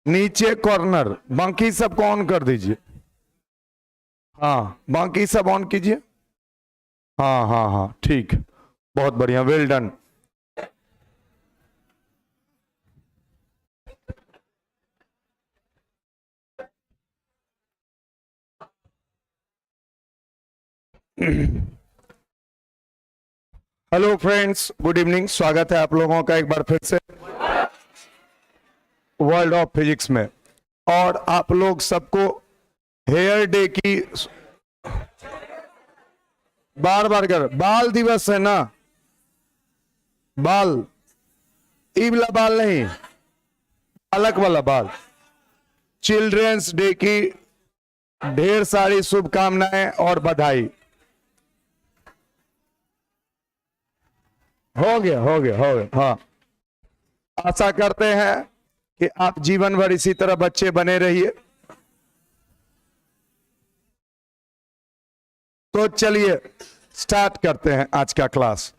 नीचे कॉर्नर, बाकी सब को ऑन कर दीजिए। हाँ बाकी सब ऑन कीजिए। हाँ हाँ हाँ ठीक, बहुत बढ़िया, well done. Hello friends, good evening. स्वागत है आप लोगों का एक बार फिर से वर्ल्ड ऑफ फिजिक्स में। और आप लोग सबको हेयर डे की बार बार कर, बाल दिवस है ना, बाल, ई वाला बाल नहीं, अलग वाला बाल। चिल्ड्रंस डे की ढेर सारी शुभकामनाएं और बधाई। हो गया हो गया हो गया। हाँ, आशा करते हैं कि आप जीवन भर इसी तरह बच्चे बने रहिए। तो चलिए स्टार्ट करते हैं आज का क्लास।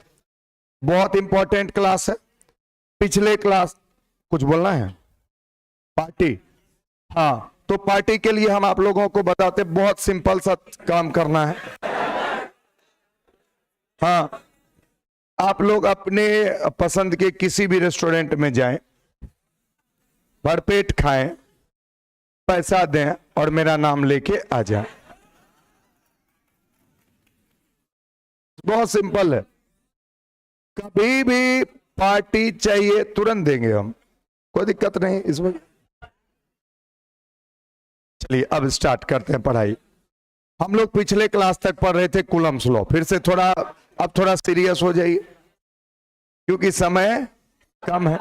बहुत इंपॉर्टेंट क्लास है। पिछले क्लास, कुछ बोलना है? पार्टी, हाँ, तो पार्टी के लिए हम आप लोगों को बताते, बहुत सिंपल सा काम करना है। हाँ, आप लोग अपने पसंद के किसी भी रेस्टोरेंट में जाएं, भरपेट खाएं, पैसा दें और मेरा नाम लेके आ जाएं। बहुत सिंपल है। कभी भी पार्टी चाहिए तुरंत देंगे हम, कोई दिक्कत नहीं इसमें। चलिए अब स्टार्ट करते हैं पढ़ाई। हम लोग पिछले क्लास तक पढ़ रहे थे कूलम्स लॉ। फिर से थोड़ा, अब थोड़ा सीरियस हो जाइए क्योंकि समय कम है।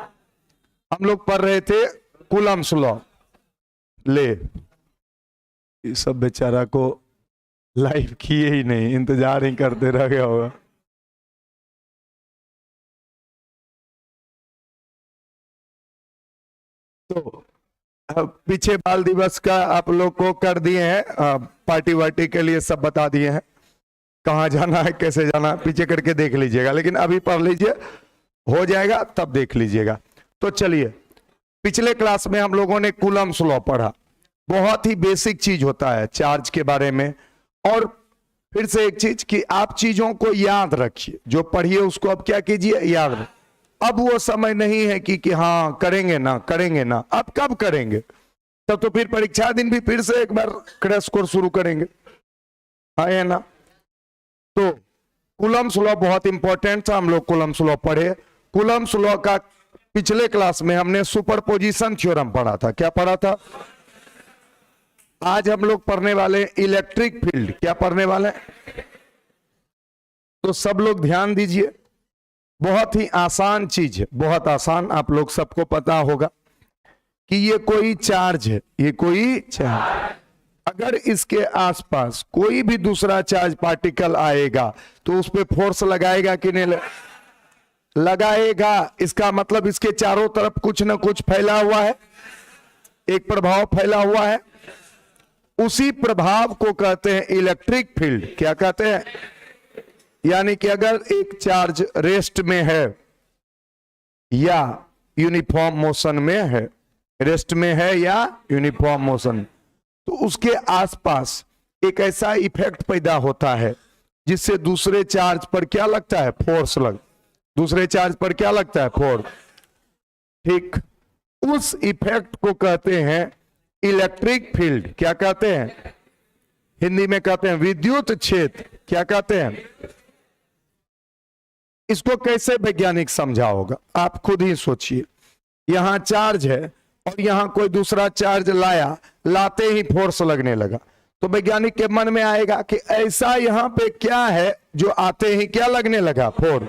हम लोग पढ़ रहे थे कूलम्स लॉ। ले, ये सब बेचारा को लाइव किए ही नहीं, इंतजार ही करते रह गया होगा। तो पीछे बाल दिवस का आप लोग को कर दिए हैं, पार्टी वार्टी के लिए सब बता दिए हैं, कहाँ जाना है कैसे जाना है, पीछे करके देख लीजिएगा। लेकिन अभी पढ़ लीजिए, हो जाएगा तब देख लीजिएगा। तो चलिए, पिछले क्लास में हम लोगों ने कूलम्स लॉ पढ़ा। बहुत ही बेसिक चीज होता है चार्ज के बारे में। और फिर से एक चीज कि आप चीजों को याद रखिए, जो पढ़िए उसको अब क्या कीजिए, याद रखिए। अब वो समय नहीं है कि हाँ करेंगे ना करेंगे ना, अब कब करेंगे? तब तो फिर परीक्षा दिन भी फिर से एक बार क्रैश कोर्स शुरू करेंगे, हाँ है ना। तो कूलम्स लॉ बहुत इंपॉर्टेंट था, हम लोग कूलम्स लॉ पढ़े। कूलम्स लॉ का पिछले क्लास में हमने सुपरपोजिशन थ्योरम पढ़ा था। क्या पढ़ा था? आज हम लोग पढ़ने वाले इलेक्ट्रिक फील्ड। क्या पढ़ने वाले? तो सब लोग ध्यान दीजिए, बहुत ही आसान चीज है, बहुत आसान। आप लोग सबको पता होगा कि ये कोई चार्ज है, ये कोई चार्ज, अगर इसके आसपास कोई भी दूसरा चार्ज पार्टिकल आएगा तो उस पर फोर्स लगाएगा कि नहीं लगाएगा। इसका मतलब इसके चारों तरफ कुछ ना कुछ फैला हुआ है, एक प्रभाव फैला हुआ है। उसी प्रभाव को कहते हैं इलेक्ट्रिक फील्ड। क्या कहते हैं? यानी कि अगर एक चार्ज रेस्ट में है या यूनिफॉर्म मोशन में है, रेस्ट में है या यूनिफॉर्म मोशन, तो उसके आसपास एक ऐसा इफेक्ट पैदा होता है जिससे दूसरे चार्ज पर क्या लगता है, फोर्स दूसरे चार्ज पर क्या लगता है, फोर्स। ठीक, उस इफेक्ट को कहते हैं इलेक्ट्रिक फील्ड। क्या कहते हैं? हिंदी में कहते हैं विद्युत क्षेत्र। क्या कहते हैं? इसको कैसे वैज्ञानिक समझा होगा, आप खुद ही सोचिए। यहां चार्ज है और यहां कोई दूसरा चार्ज लाया, लाते ही फोर्स लगने लगा, तो वैज्ञानिक के मन में आएगा कि ऐसा यहां पे क्या है जो आते ही क्या लगने लगा, फोर्स।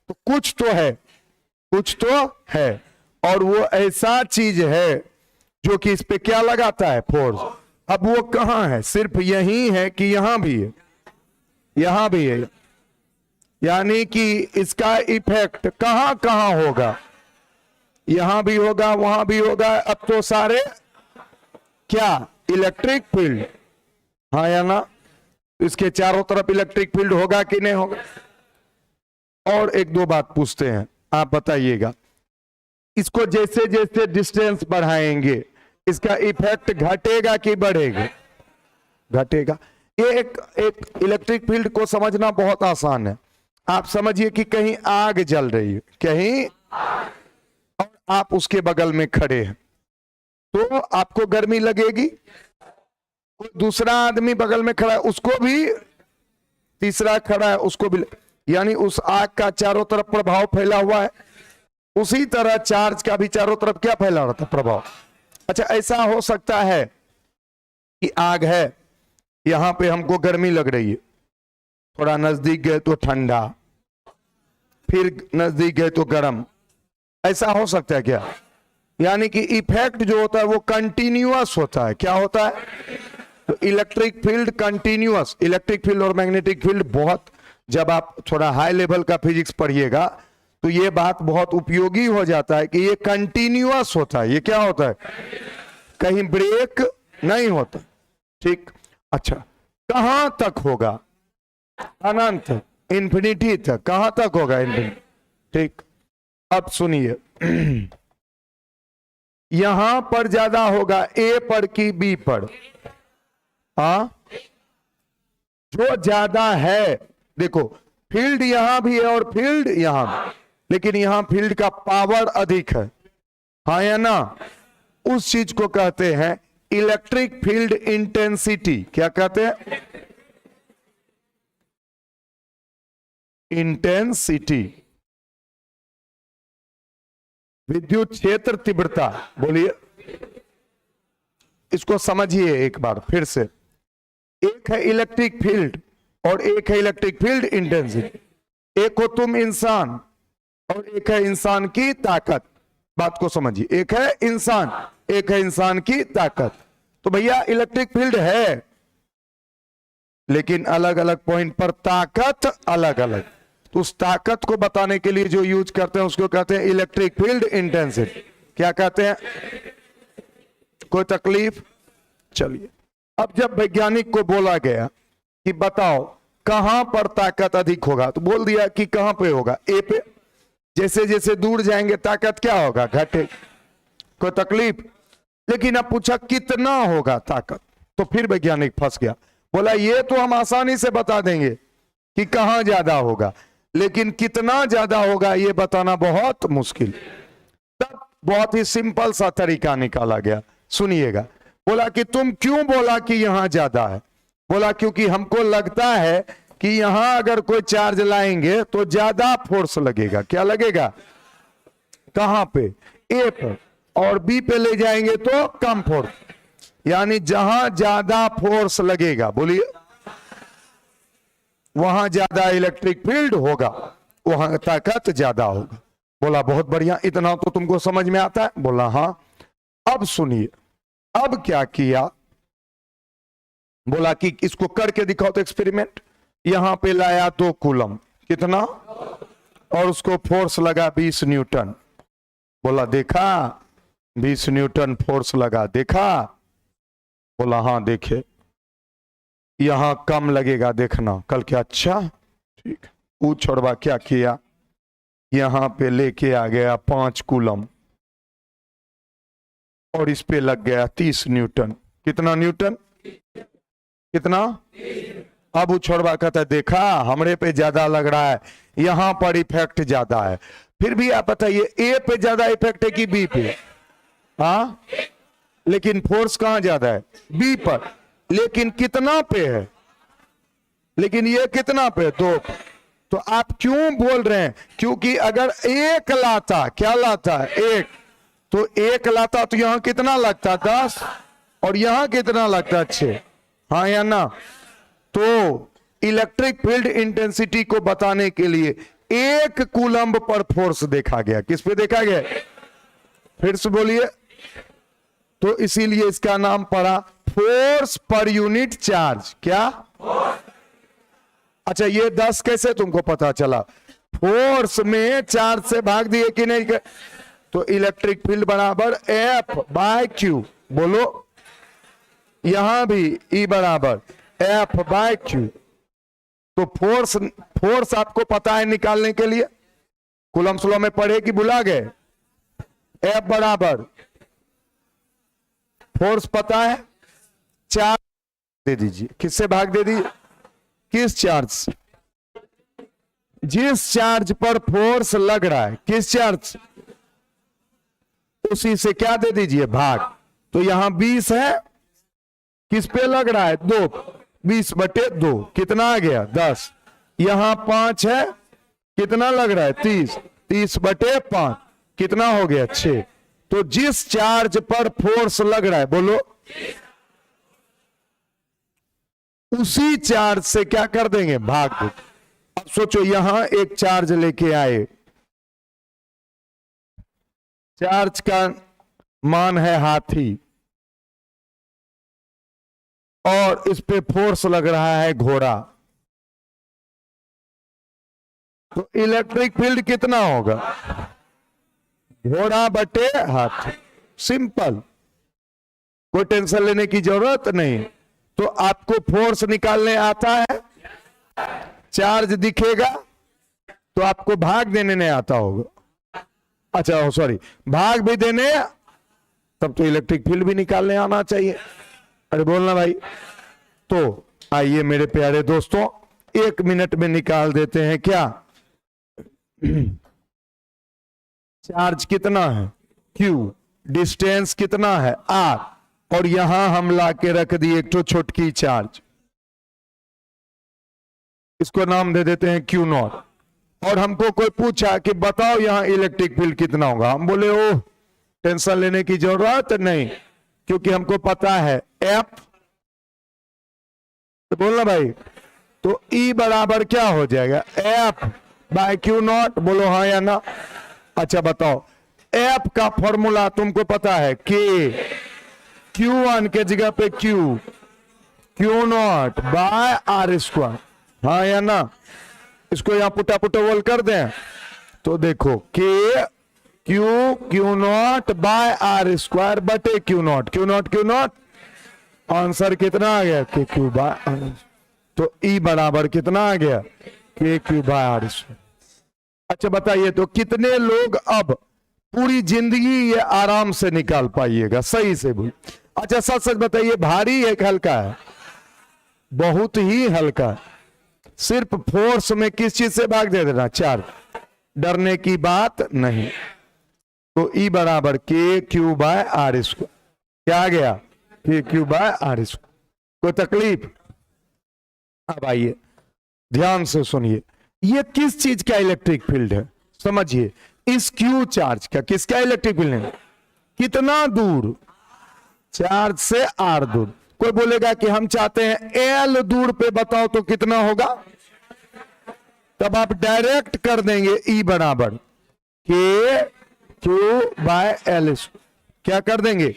तो कुछ तो है, कुछ तो है, और वो ऐसा चीज है जो कि इस पे क्या लगाता है, फोर्स। अब वो कहां है? सिर्फ यही है कि यहां भी है, यहां भी है। यानी कि इसका इफेक्ट कहां कहां होगा? यहां भी होगा, वहां भी होगा। अब तो सारे क्या, इलेक्ट्रिक फील्ड, हाँ या ना? इसके चारों तरफ इलेक्ट्रिक फील्ड होगा कि नहीं होगा? और एक दो बात पूछते हैं, आप बताइएगा। इसको जैसे जैसे डिस्टेंस बढ़ाएंगे इसका इफेक्ट घटेगा कि बढ़ेगा? घटेगा। ये एक इलेक्ट्रिक फील्ड को समझना बहुत आसान है। आप समझिए कि कहीं आग जल रही है, कहीं, और आप उसके बगल में खड़े हैं, तो आपको गर्मी लगेगी। कोई दूसरा आदमी बगल में खड़ा है, उसको भी, तीसरा खड़ा है, उसको भी, यानी उस आग का चारों तरफ प्रभाव फैला हुआ है। उसी तरह चार्ज का भी चारों तरफ क्या फैला रहता है? प्रभाव। अच्छा, ऐसा हो सकता है कि आग है, यहां पे हमको गर्मी लग रही है, थोड़ा नजदीक गए तो ठंडा, फिर नजदीक गए तो गर्म, ऐसा हो सकता है क्या? यानी कि इफेक्ट जो होता है वो कंटिन्यूअस होता है। क्या होता है? तो electric field continuous, electric field और मैग्नेटिक फील्ड बहुत, जब आप थोड़ा हाई लेवल का फिजिक्स पढ़िएगा तो ये बात बहुत उपयोगी हो जाता है कि ये कंटिन्यूअस होता है। ये क्या होता है? कहीं ब्रेक नहीं होता। ठीक। अच्छा, कहां तक होगा? अनंत, इंफिनिटी तक। कहां तक होगा? इंफिनिटी। ठीक। अब सुनिए, यहां पर ज्यादा होगा ए पर कि बी पर? हाँ, जो ज्यादा है, देखो फील्ड यहां भी है और फील्ड यहां भी, लेकिन यहां फील्ड का पावर अधिक है, हाँ या ना? उस चीज को कहते हैं इलेक्ट्रिक फील्ड इंटेंसिटी। क्या कहते हैं? इंटेंसिटी। विद्युत क्षेत्र तीव्रता। बोलिए, इसको समझिए एक बार फिर से। एक है इलेक्ट्रिक फील्ड और एक है इलेक्ट्रिक फील्ड इंटेंसिटी। एक हो तुम इंसान और एक है इंसान की ताकत। बात को समझिए, एक है इंसान, एक है इंसान की ताकत। तो भैया इलेक्ट्रिक फील्ड है, लेकिन अलग अलग पॉइंट पर ताकत अलग अलग। तो उस ताकत को बताने के लिए जो यूज करते हैं उसको कहते हैं इलेक्ट्रिक फील्ड इंटेंसिटी। क्या कहते हैं? कोई तकलीफ? चलिए, अब जब वैज्ञानिक को बोला गया कि बताओ कहां पर ताकत अधिक होगा, तो बोल दिया कि कहां पे होगा? ए पे। जैसे जैसे दूर जाएंगे ताकत क्या होगा? घटे। कोई तकलीफ? लेकिन अब पूछा कितना होगा ताकत, तो फिर वैज्ञानिक फंस गया। बोला ये तो हम आसानी से बता देंगे कि कहां ज्यादा होगा, लेकिन कितना ज्यादा होगा ये बताना बहुत मुश्किल। तब बहुत ही सिंपल सा तरीका निकाला गया, सुनिएगा। बोला कि तुम क्यों बोला कि यहां ज्यादा है? बोला क्योंकि हमको लगता है कि यहां अगर कोई चार्ज लाएंगे तो ज्यादा फोर्स लगेगा। क्या लगेगा? कहां पे? ए पर। और बी पे ले जाएंगे तो कम फोर्स, यानी जहां ज्यादा फोर्स लगेगा, बोलिए, वहां ज्यादा इलेक्ट्रिक फील्ड होगा, वहां ताकत ज्यादा होगा। बोला बहुत बढ़िया, इतना तो तुमको समझ में आता है? बोला हाँ। अब सुनिए, अब क्या किया? बोला कि इसको करके दिखाओ तो एक्सपेरिमेंट। यहां पे लाया 2 कूलम, कितना? और उसको फोर्स लगा 20 न्यूटन। बोला देखा 20 न्यूटन फोर्स लगा, देखा? बोला हाँ देखे। यहां कम लगेगा देखना। कल क्या? अच्छा ठीक। वो छोड़वा क्या किया? यहां पे लेके आ गया 5 कूलम और इस पे लग गया 30 न्यूटन। कितना न्यूटन? कितना? अब वो छोड़वा कहता है देखा हमरे पे ज्यादा लग रहा है, यहां पर इफेक्ट ज्यादा है। फिर भी आप बताइए ए पे ज्यादा इफेक्ट है कि बी पे? हाँ, लेकिन फोर्स कहां ज्यादा है? बी पर। लेकिन कितना पे है? लेकिन ये कितना पे? 2 पे। तो आप क्यों बोल रहे हैं? क्योंकि अगर 1 लाता, क्या लाता है? 1, तो 1 लाता तो यहां कितना लगता? 10, और यहां कितना लगता? 6, हाँ या ना? तो इलेक्ट्रिक फील्ड इंटेंसिटी को बताने के लिए 1 कूलम्ब पर फोर्स देखा गया। किस पे देखा गया? फिर से बोलिए। तो इसीलिए इसका नाम पड़ा फोर्स पर यूनिट चार्ज। क्या? अच्छा, ये 10 कैसे तुमको पता चला? फोर्स में चार्ज से भाग दिए कि नहीं? तो इलेक्ट्रिक फील्ड बराबर F/Q। बोलो, यहां भी E बराबर F/Q। तो फोर्स आपको पता है निकालने के लिए? कूलम्ब लॉ में पढ़े कि भुला गए? F बराबर फोर्स पता है, चार्ज दे दीजिए, किससे भाग दे दीजिए, किस चार्ज से, जिस चार्ज पर फोर्स लग रहा है, किस चार्ज, उसी से क्या दे दीजिए, भाग। तो यहां 20 है, किस पे लग रहा है, 2, 20/2 कितना आ गया, 10। यहां 5 है, कितना लग रहा है, 30, 30/5 कितना हो गया, 6। तो जिस चार्ज पर फोर्स लग रहा है, बोलो, उसी चार्ज से क्या कर देंगे, भाग दो। अब सोचो यहां एक चार्ज लेके आए, चार्ज का मान है हाथी, और इस पे फोर्स लग रहा है घोड़ा, तो इलेक्ट्रिक फील्ड कितना होगा, घोड़ा बटे हाथी। सिंपल, कोई टेंशन लेने की जरूरत नहीं। तो आपको फोर्स निकालने आता है, चार्ज दिखेगा तो आपको भाग देने नहीं आता होगा, अच्छा सॉरी, भाग भी देने, तब तो इलेक्ट्रिक फील्ड भी निकालने आना चाहिए। अरे बोलना भाई। तो आइए मेरे प्यारे दोस्तों, 1 मिनट में निकाल देते हैं क्या, चार्ज कितना है Q, डिस्टेंस कितना है R, और यहां हम ला के रख दिए एक तो छोटकी चार्ज, इसको नाम दे देते हैं Q0। और हमको कोई पूछा कि बताओ यहां इलेक्ट्रिक फील्ड कितना होगा, हम बोले ओह टेंशन लेने की जरूरत नहीं, क्योंकि हमको पता है F, तो बोलना भाई, तो E बराबर क्या हो जाएगा, F/Q0, बोलो हाँ या ना। अच्छा बताओ, F का फॉर्मूला तुमको पता है, K, Q1 के जगह पे Q, Q0/R², हाँ या ना। इसको यहां पुटा बोल कर दें, तो देखो K Q0/R² बटे Q0, आंसर कितना आ गया, KQ/R। तो E बराबर कितना आ गया, KQ/R²। अच्छा बताइए, तो कितने लोग अब पूरी जिंदगी ये आराम से निकाल पाइएगा, सही से बोल। अच्छा सच सच बताइए, भारी है हल्का है, बहुत ही हल्का है, सिर्फ फोर्स में किस चीज से भाग दे देना, चार्ज, डरने की बात नहीं। तो E बराबर KQ/R², क्या आ गया, KQ/R²। कोई तकलीफ, अब आइए ध्यान से सुनिए, ये किस चीज का इलेक्ट्रिक फील्ड है, समझिए, इस Q चार्ज का, किसका इलेक्ट्रिक फील्ड है, कितना दूर, चार्ज से R दूर। कोई बोलेगा कि हम चाहते हैं L दूर पे बताओ तो कितना होगा, तब आप डायरेक्ट कर देंगे E बराबर KQ/L, क्या कर देंगे,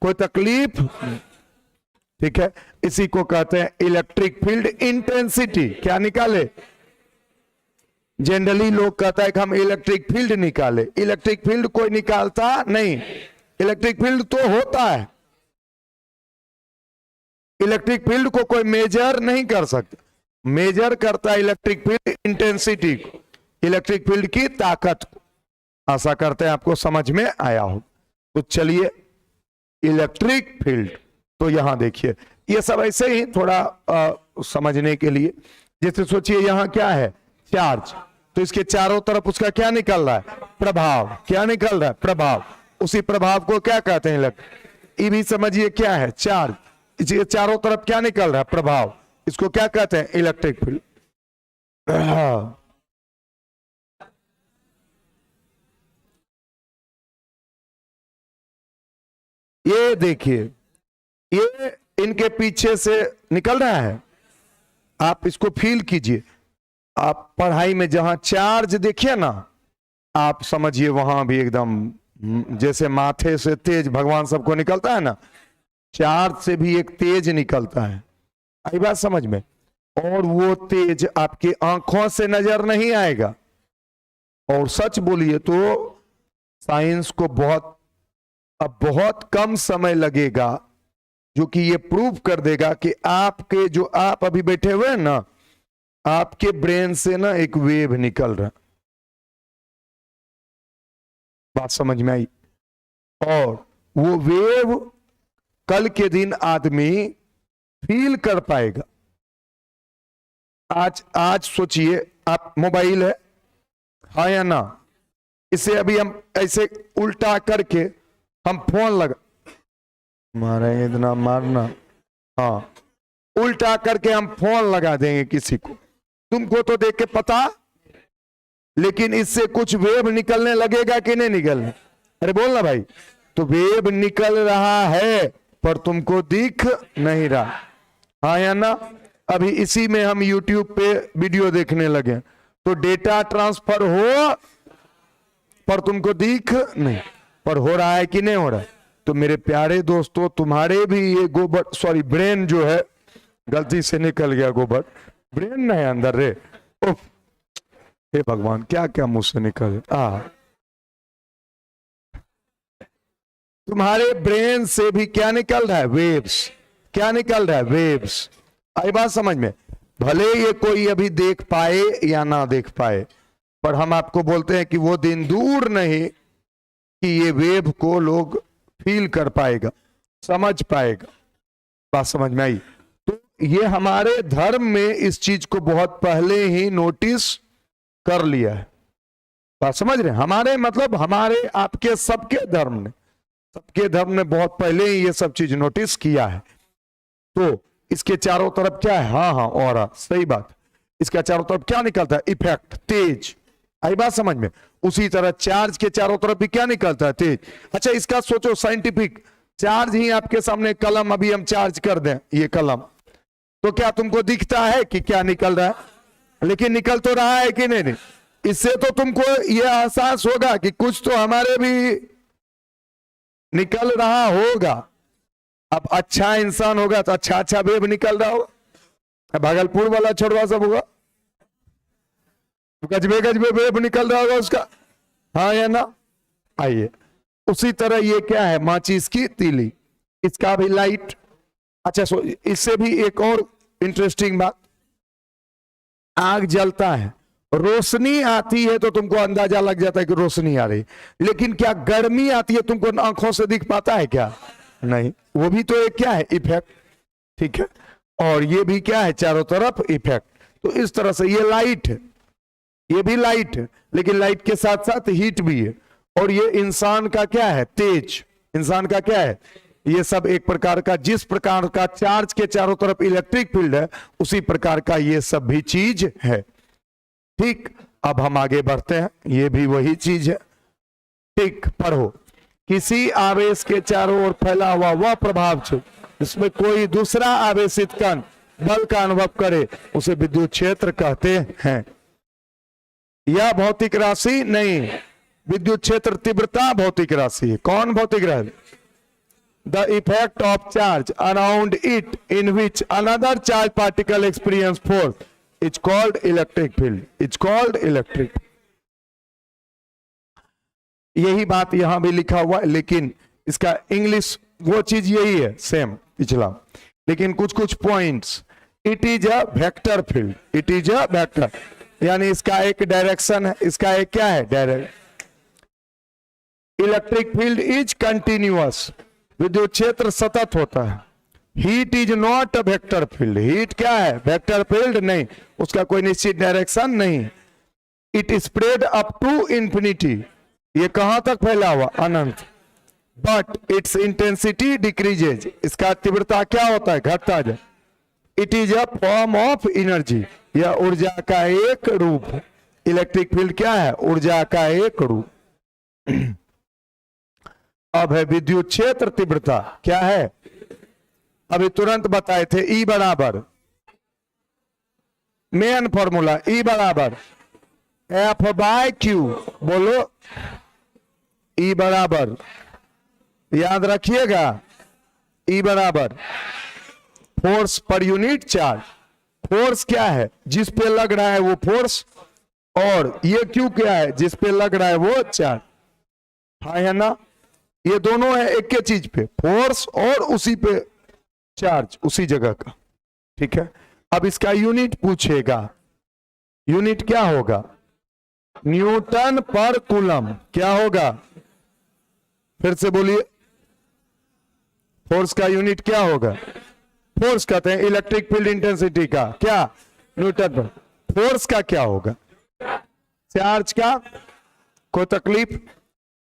कोई तकलीफ, ठीक है। इसी को कहते हैं इलेक्ट्रिक फील्ड इंटेंसिटी। क्या निकाले, जनरली लोग कहता है कि हम इलेक्ट्रिक फील्ड निकाले, इलेक्ट्रिक फील्ड कोई निकालता नहीं, इलेक्ट्रिक फील्ड तो होता है, इलेक्ट्रिक फील्ड को कोई मेजर नहीं कर सकता, मेजर करता है इलेक्ट्रिक फील्ड इंटेंसिटी को, इलेक्ट्रिक फील्ड की ताकत को। आशा करते हैं आपको समझ में आया हो। तो चलिए, इलेक्ट्रिक फील्ड, तो यहां देखिए ये सब ऐसे ही थोड़ा समझने के लिए, जैसे सोचिए यहां क्या है, चार्ज, तो इसके चारों तरफ उसका क्या निकल रहा है, प्रभाव, क्या निकल रहा है, प्रभाव। उसी प्रभाव को क्या कहते हैं, ये भी समझिए क्या है, चार्ज, इसके चारों तरफ क्या निकल रहा है, प्रभाव, इसको क्या कहते हैं, इलेक्ट्रिक फील्ड। ये देखिए, ये इनके पीछे से निकल रहा है, आप इसको फील कीजिए। आप पढ़ाई में जहां चार्ज देखिए ना, आप समझिए वहां भी एकदम जैसे माथे से तेज भगवान सबको निकलता है ना, चार्ज से भी एक तेज निकलता है, आई बात समझ में। और वो तेज आपकी आंखों से नजर नहीं आएगा। और सच बोलिए तो साइंस को बहुत कम समय लगेगा जो कि ये प्रूव कर देगा कि आपके जो आप अभी बैठे हुए हैं ना, आपके ब्रेन से ना एक वेव निकल रहा, बात समझ में आई। और वो वेव कल के दिन आदमी फील कर पाएगा। आज सोचिए, आप मोबाइल है, हाँ या ना, इसे अभी हम ऐसे उल्टा करके हम फोन लगा मारेंगे, इतना मारना, हाँ, उल्टा करके हम फोन लगा देंगे किसी को, तुमको तो देख के पता, लेकिन इससे कुछ वेव निकलने लगेगा कि नहीं निकलने? अरे बोलना भाई। तो वेव निकल रहा है पर तुमको दिख नहीं रहा, हाँ या ना? अभी इसी में हम YouTube पे वीडियो देखने लगे तो डेटा ट्रांसफर हो पर तुमको दिख नहीं, पर हो रहा है कि नहीं हो रहा है? तो मेरे प्यारे दोस्तों, तुम्हारे भी ये गोबर, सॉरी ब्रेन जो है, गलती से निकल गया गोबर, ब्रेन नहीं अंदर रे, उफ, हे भगवान क्या क्या मुंह से निकल तुम्हारे ब्रेन से भी क्या निकल रहा है? वेव्स। क्या निकल रहा है? वेव्स। आई बात समझ में? भले ये कोई अभी देख पाए या ना देख पाए, पर हम आपको बोलते हैं कि वो दिन दूर नहीं कि ये वेव को लोग फील कर पाएगा, समझ पाएगा। बात समझ में आई? तो ये हमारे धर्म में इस चीज को बहुत पहले ही नोटिस कर लिया है। बात समझ रहे हैं? हमारे मतलब हमारे आपके सबके धर्म ने बहुत पहले ही ये सब चीज नोटिस किया है। तो इसके चारों तरफ क्या है? हाँ, और सही बात, इसका चारों तरफ क्या निकलता है? इफेक्ट, तेज। आई बात समझ में? उसी तरह चार्ज के चारों तरफ भी क्या निकलता है? तेज। अच्छा, इसका सोचो साइंटिफिक, चार्ज ही आपके सामने, कलम अभी हम चार्ज कर दें, ये कलम, तो क्या तुमको दिखता है कि क्या निकल रहा है? लेकिन निकल तो रहा है कि नहीं? इससे तो तुमको यह एहसास होगा कि कुछ तो हमारे भी निकल रहा होगा। अब अच्छा इंसान होगा तो अच्छा वेब निकल रहा होगा। भागलपुर वाला छोड़वा सब होगा तो गजबे वेब निकल रहा होगा उसका, हाँ या ना? आइए, उसी तरह ये क्या है? माचिस की तीली, इसका भी लाइट। अच्छा, इससे भी एक और इंटरेस्टिंग बात, आग जलता है, रोशनी आती है तो तुमको अंदाजा लग जाता है कि रोशनी आ रही, लेकिन क्या गर्मी आती है तुमको आंखों से दिख पाता है क्या? नहीं। वो भी तो एक क्या है? इफेक्ट। ठीक है, और ये भी क्या है? चारों तरफ इफेक्ट। तो इस तरह से ये लाइट है, ये भी लाइट है, लेकिन लाइट के साथ साथ हीट भी है। और ये इंसान का क्या है? तेज। इंसान का क्या है? ये सब एक प्रकार का, जिस प्रकार का चार्ज के चारों तरफ इलेक्ट्रिक फील्ड है, उसी प्रकार का ये सब भी चीज है। ठीक, अब हम आगे बढ़ते हैं, ये भी वही चीज है। ठीक, पढ़ो। किसी आवेश के चारों ओर फैला हुआ वह प्रभाव इसमें कोई दूसरा आवेशित कण बल का अनुभव करे, उसे विद्युत क्षेत्र कहते हैं। यह भौतिक राशि नहीं, विद्युत क्षेत्र तीव्रता भौतिक राशि है। कौन भौतिक राशि? The effect of charge around it in which another charge particle experience force is called electric field, is called electric. यही बात यहां भी लिखा हुआ है, लेकिन इसका इंग्लिश वो चीज यही है, सेम पिछला, लेकिन कुछ कुछ points. It is a vector field, it is a vector, यानी इसका एक डायरेक्शन है, इसका एक क्या है? Direct. Electric field is continuous, विद्युत क्षेत्र सतत होता है। Heat is not a vector field, heat क्या है? वेक्टर फील्ड नहीं, उसका कोई निश्चित डायरेक्शन नहीं। It spread up to infinity, ये कहां तक फैला हुआ? अनंत। बट इट्स इंटेंसिटी डिक्रीजेज, इसका तीव्रता क्या होता है? घटता जाए। It is a form of energy, यह ऊर्जा का एक रूप है। इलेक्ट्रिक फील्ड क्या है? ऊर्जा का एक रूप। अब है विद्युत क्षेत्र तीव्रता, क्या है? अभी तुरंत बताए थे, ई बराबर मेन फॉर्मूला, ई बराबर एफ बाय क्यू। बोलो, ई बराबर, याद रखिएगा, ई बराबर force per unit charge. Force क्या है? जिस पे लग रहा है वो फोर्स, और ये क्यू क्या है? जिस पे लग रहा है वो चार्ज, हाँ या ना? ये दोनों है एक के चीज पे, फोर्स और उसी पे चार्ज, उसी जगह का। ठीक है, अब इसका यूनिट पूछेगा, यूनिट क्या होगा? न्यूटन पर कूलम। क्या होगा? फिर से बोलिए, फोर्स का यूनिट क्या होगा? फोर्स कहते हैं इलेक्ट्रिक फील्ड इंटेंसिटी का क्या? न्यूटन पर। फोर्स का क्या होगा? चार्ज का। कोई तकलीफ?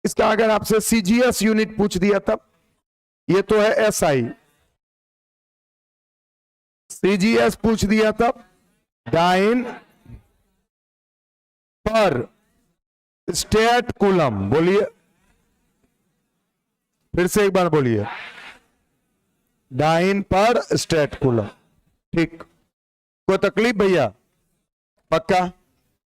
इसका अगर आपसे सीजीएस यूनिट पूछ दिया तब? ये तो है एसआई। सीजीएस पूछ दिया तब? डाइन पर स्टेट कूलम। बोलिए, फिर से एक बार बोलिए, डाइन पर स्टेट कूलम। ठीक, कोई तकलीफ भैया? पक्का?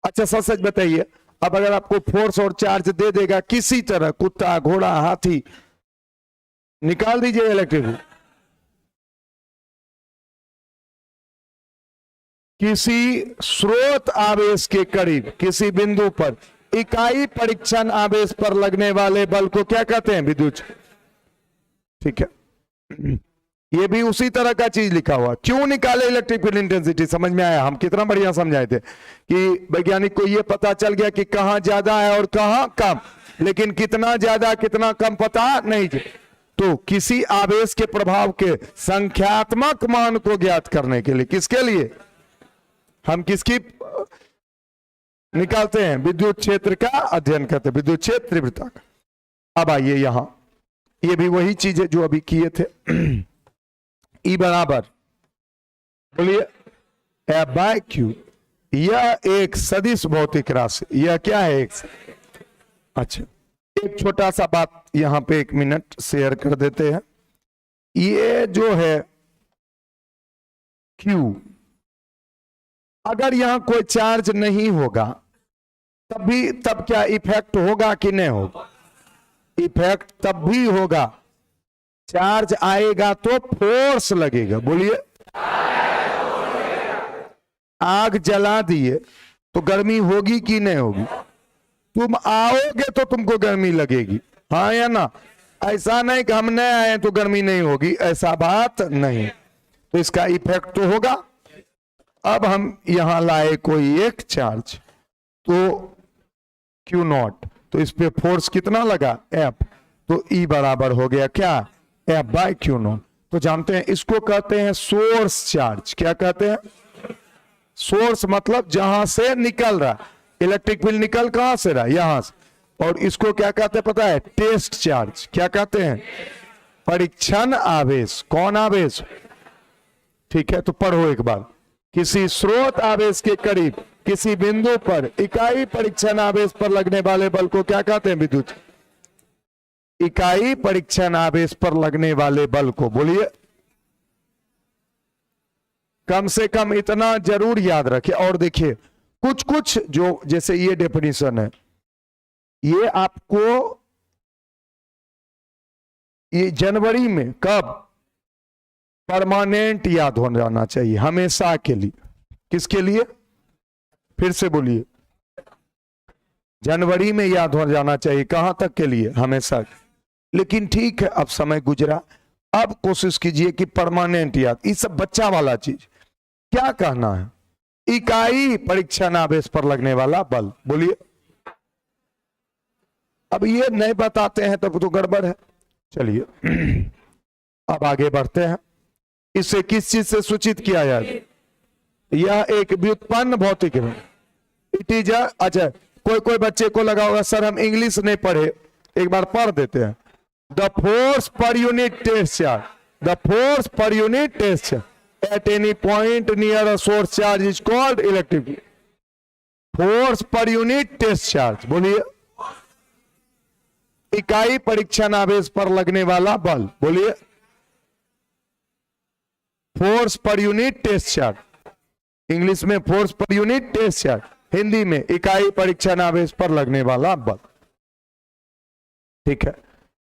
अच्छा सच सच बताइए, अब अगर आपको फोर्स और चार्ज दे देगा किसी तरह, कुत्ता, घोड़ा, हाथी, निकाल दीजिए इलेक्ट्रिक। किसी स्रोत आवेश के करीब किसी बिंदु पर इकाई परीक्षण आवेश पर लगने वाले बल को क्या कहते हैं? विद्युत। ठीक है, ये भी उसी तरह का चीज लिखा हुआ। क्यों निकाले इलेक्ट्रिक फील्ड इंटेंसिटी? समझ में आया? हम कितना बढ़िया समझाए थे कि वैज्ञानिक को ये पता चल गया कि कहां ज्यादा है और कहां कम, लेकिन कितना ज्यादा कितना कम पता नहीं थे। तो किसी आवेश के प्रभाव के संख्यात्मक मान को ज्ञात करने के लिए, किसके लिए हम किसकी निकालते हैं? विद्युत क्षेत्र का अध्ययन करते हैं, विद्युत क्षेत्र तीव्रता का। अब आइए यहां, ये भी वही चीज है जो अभी किए थे। ई बराबर, बोलिए, एफ बाय क्यू। यह एक सदिश भौतिक राशि, यह क्या है? एक। अच्छा, एक छोटा सा बात यहां पे 1 मिनट शेयर कर देते हैं। ये जो है क्यू, अगर यहां कोई चार्ज नहीं होगा तब क्या इफेक्ट होगा कि नहीं होगा? इफेक्ट तब भी होगा। चार्ज आएगा तो फोर्स लगेगा। बोलिए, आग जला दिए तो गर्मी होगी कि नहीं होगी? तुम आओगे तो तुमको गर्मी लगेगी, हाँ या ना? ऐसा नहीं कि हम नहीं आए तो गर्मी नहीं होगी, ऐसा बात नहीं। तो इसका इफेक्ट तो होगा। अब हम यहां लाए कोई एक चार्ज, तो क्यू नॉट, तो इस पे फोर्स कितना लगा? एफ। तो ई बराबर हो गया क्या? F by Q naught. तो जानते हैं इसको कहते हैं सोर्स चार्ज। क्या कहते हैं? सोर्स मतलब जहां से निकल रहा इलेक्ट्रिक फील्ड, निकल कहां से रहा? यहां से। और इसको क्या कहते हैं पता है? Test charge. क्या कहते हैं? परीक्षण आवेश। कौन आवेश? ठीक है, तो पढ़ो एक बार। किसी स्रोत आवेश के करीब किसी बिंदु पर इकाई परीक्षण आवेश पर लगने वाले बल को क्या कहते हैं? विद्युत। इकाई परीक्षण आवेश पर लगने वाले बल को, बोलिए, कम से कम इतना जरूर याद रखें। और देखिए कुछ कुछ जो, जैसे ये डेफिनेशन है, ये आपको ये जनवरी में कब परमानेंट याद हो जाना चाहिए, हमेशा के लिए। किसके लिए? फिर से बोलिए, जनवरी में याद हो जाना चाहिए। कहां तक के लिए? हमेशा। लेकिन ठीक है, अब समय गुजरा, अब कोशिश कीजिए कि परमानेंट याद। ये सब बच्चा वाला चीज। क्या कहना है? इकाई परीक्षण आवेश पर लगने वाला बल। बोलिए, अब ये नहीं बताते हैं तब तो गड़बड़ है। चलिए अब आगे बढ़ते हैं। इसे किस चीज से सूचित किया जाए? यह एक व्युत्पन्न भौतिक है। It is. अच्छा, कोई बच्चे को लगा होगा सर हम इंग्लिश नहीं पढ़े, एक बार पढ़ देते हैं। The force per unit test charge, the force per unit test charge at any point near a source charge is called electric field. Force per unit test charge. बोलिए, इकाई परीक्षण आवेश पर लगने वाला बल। बोलिए, force per unit test charge. English में force per unit test charge, Hindi में इकाई परीक्षण आवेश पर लगने वाला बल। ठीक है,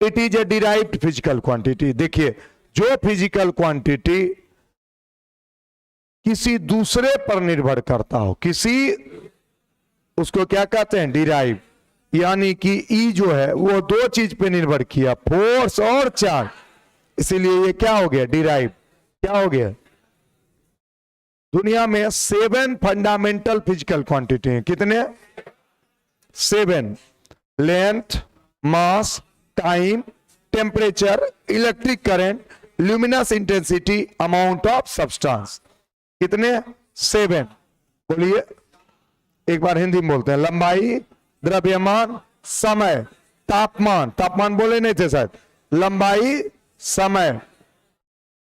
it is a derived physical quantity. देखिए, जो फिजिकल क्वांटिटी किसी दूसरे पर निर्भर करता हो, किसी, उसको क्या कहते हैं? डिराइव। यानी कि ई जो है वो दो चीज पे निर्भर किया, फोर्स और चार्ज, इसीलिए ये क्या हो गया? डिराइव। क्या हो गया? दुनिया में 7 फंडामेंटल फिजिकल क्वांटिटी हैं। कितने? 7। Length, mass, time, temperature, electric current, luminous intensity, amount of substance, कितने? 7। बोलिए एक बार हिंदी में बोलते हैं। लंबाई, द्रव्यमान, समय, तापमान, तापमान बोले नहीं थे शायद, लंबाई, समय,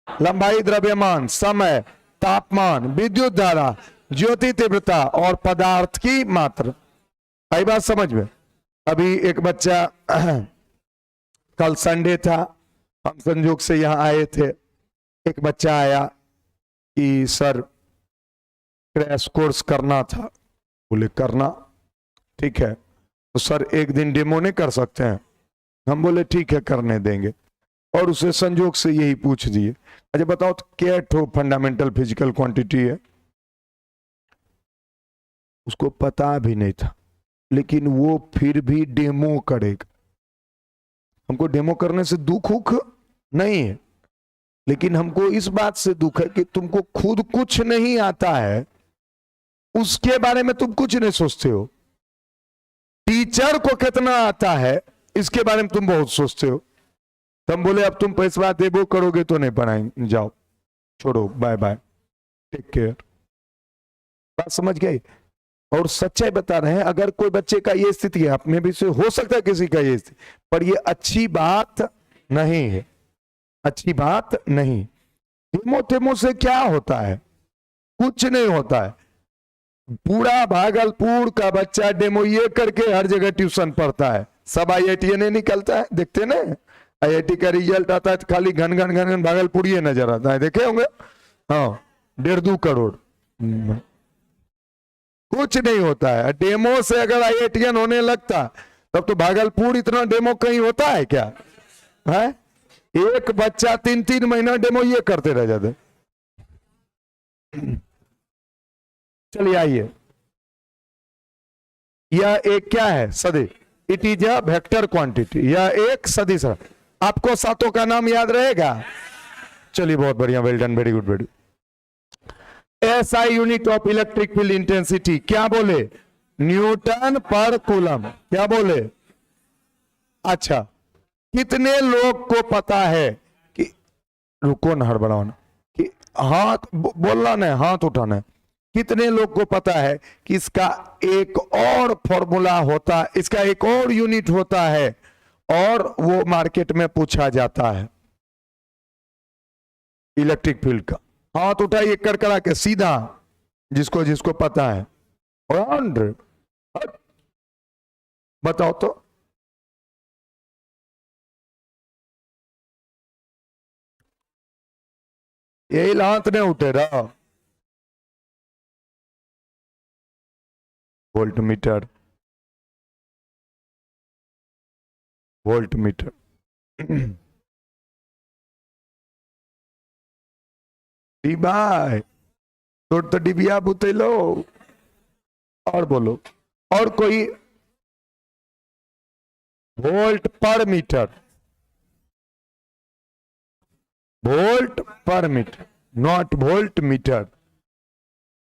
लंबाई, द्रव्यमान, समय, तापमान, विद्युत धारा, ज्योति तीव्रता और पदार्थ की मात्रा। आई बात समझ में? अभी एक बच्चा कल संडे था, हम संयोग से यहां आए थे, एक बच्चा आया कि सर क्रैश कोर्स करना था। बोले करना, ठीक है, तो सर एक दिन डेमो नहीं कर सकते हैं? हम बोले ठीक है करने देंगे। और उसे संयोग से यही पूछ दिए, अच्छा बताओ तो क्या ठो फंडामेंटल फिजिकल क्वांटिटी है? उसको पता भी नहीं था, लेकिन वो फिर भी डेमो करेगा। हमको डेमो करने से दुख उख नहीं है, लेकिन हमको इस बात से दुख है कि तुमको खुद कुछ नहीं आता है, उसके बारे में तुम कुछ नहीं सोचते हो। टीचर को कितना आता है इसके बारे में तुम बहुत सोचते हो। तो हम बोले अब तुम पैसा देबो करोगे तो नहीं पढ़ाएंगे, जाओ छोड़ो, बाय बाय, टेक केयर। बात समझ गए? और सच्चाई बता रहे हैं, अगर कोई बच्चे का ये स्थिति है, आप में भी से हो सकता है किसी का ये स्थिति, पर ये अच्छी बात नहीं है, अच्छी बात नहीं। डेमो टेमो से क्या होता है? कुछ नहीं होता है। पूरा भागलपुर का बच्चा डेमो ये करके हर जगह ट्यूशन पढ़ता है, सब IIT नहीं निकलता है, देखते ना IIT का रिजल्ट आता है तो खाली घन घन घन घन भागलपुर ही नजर आता है, देखे होंगे? हाँ, 1.5-2 करोड़, कुछ नहीं होता है। डेमो से अगर IITian होने लगता तब तो भागलपुर इतना डेमो कहीं होता है क्या? है एक बच्चा 3-3 महीना डेमो ये करते रह जाते। चलिए आइए, यह एक क्या है? सदिश। It is a vector quantity, यह एक सदिश है। आपको सातों का नाम याद रहेगा? चलिए बहुत बढ़िया, well done, very good, very. SI unit of electric field intensity क्या बोले? न्यूटन पर कूलम। क्या बोले? अच्छा, कितने लोग को पता है कि, रुको ना हड़बड़ाओ ना, कि हाथ बोलना नहीं, हाथ उठाना है। कितने लोग को पता है कि इसका एक और फॉर्मूला होता है, इसका एक और यूनिट होता है और वो मार्केट में पूछा जाता है इलेक्ट्रिक फील्ड का? हाथ उठाइए कड़कड़ा के सीधा, जिसको जिसको पता है। 100 बताओ तो। यही हाथ नहीं उठे रहा। Volt metre, volt metre. भाई तो डिबिया बुते लो और बोलो, और कोई? Volt per metre, volt per metre, not volt metre.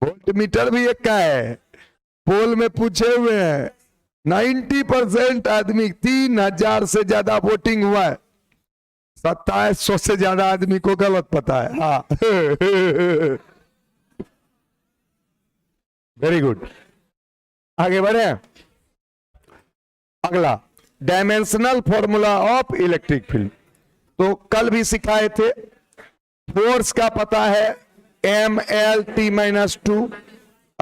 Volt metre भी एक का है, पोल में पूछे हुए हैं। 90% आदमी, 3000 से ज्यादा वोटिंग हुआ है, 2700 से ज्यादा आदमी को गलत पता है। हाँ वेरी गुड, आगे बढ़े। अगला, dimensional formula of electric field. तो कल भी सिखाए थे, फोर्स का पता है ML T-2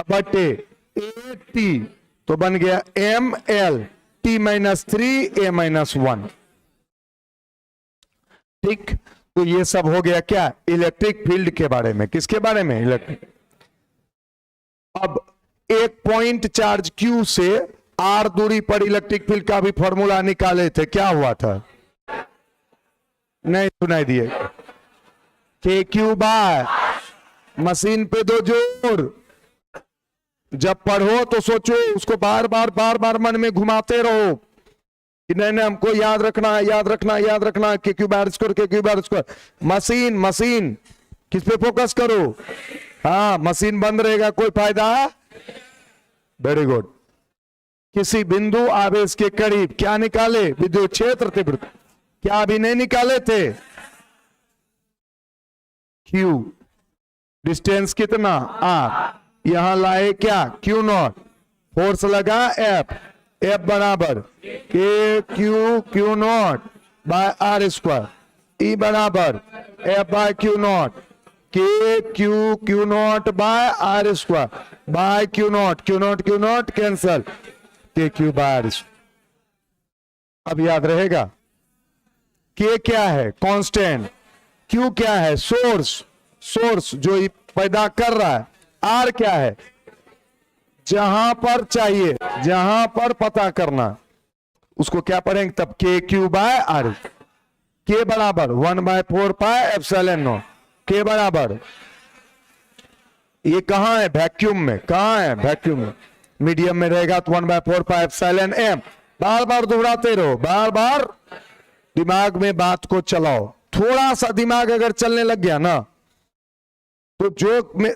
बटे AT, तो बन गया ML T-3 A-1। ठीक, तो ये सब हो गया क्या? इलेक्ट्रिक फील्ड के बारे में। किसके बारे में? इलेक्ट्रिक। अब एक पॉइंट चार्ज Q से R दूरी पर इलेक्ट्रिक फील्ड का भी फॉर्मूला निकाले थे, क्या हुआ था? नहीं सुनाई दिए? KQ बाय मशीन पे दो जोर। जब पढ़ो तो सोचो, उसको बार बार मन में घुमाते रहो कि नहीं नहीं हमको याद रखना है, याद रखना, याद रखना। KQ bar square, KQ bar square. Machine, machine किस पे फोकस करो? हाँ, मशीन बंद रहेगा, कोई फायदा? Very good. किसी बिंदु आवेश के करीब क्या निकाले? विद्युत क्षेत्र तीव्रता। क्या अभी नहीं निकाले थे? Q, डिस्टेंस कितना R, यहां लाए क्या Q नॉट, फोर्स लगा F, F बराबर K Q naught by R square, E बराबर F by Q naught, K Q naught by R square by Q naught cancel, K Q by R square. अब याद रहेगा K क्या है constant, Q क्या है source जो पैदा कर रहा है, R क्या है जहां पर चाहिए, जहां पर पता करना उसको क्या पढ़ेंगे तब, K Q by R, K बराबर 1/4 पाई एप्सिलॉन नॉट, K बराबर ये कहां है वैक्यूम में, कहां है वैक्यूम में, मीडियम में रहेगा तो 1/4 पाई एप्सिलॉन m। बार बार दोहराते रहो, बार बार दिमाग में बात को चलाओ। थोड़ा सा दिमाग अगर चलने लग गया ना तो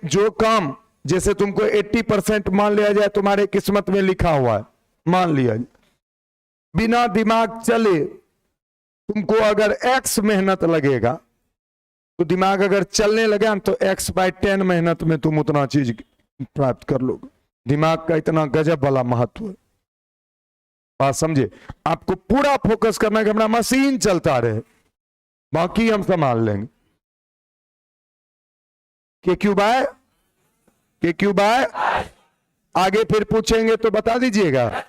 जो काम जैसे तुमको 80% मान लिया जाए तुम्हारे किस्मत में लिखा हुआ है, मान लिया जाए, बिना दिमाग चले तुमको अगर x मेहनत लगेगा तो दिमाग अगर चलने लगा तो x/10 मेहनत में तुम उतना चीज प्राप्त कर लोगे। दिमाग का इतना गजब वाला महत्व है, बात समझे। आपको पूरा फोकस करना है कि हमारा मशीन चलता रहे, बाकी हम संभाल लेंगे। के क्यू बाय आगे फिर पूछेंगे तो बता दीजिएगा।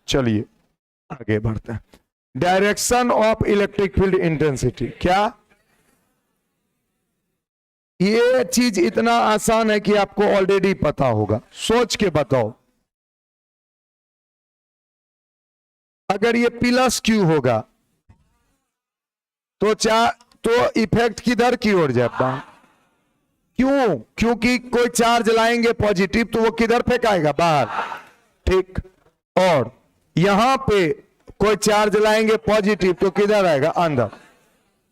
चलिए आगे बढ़ते हैं। Direction of electric field intensity, क्या ये चीज इतना आसान है कि आपको ऑलरेडी पता होगा, सोच के बताओ। अगर ये प्लस क्यू होगा तो इफेक्ट किधर की ओर जाता, क्यों, क्योंकि कोई चार्ज लाएंगे पॉजिटिव तो वो किधर फेंकाएगा, बाहर, ठीक। और यहां पे कोई चार्ज लाएंगे पॉजिटिव तो किधर आएगा, अंदर।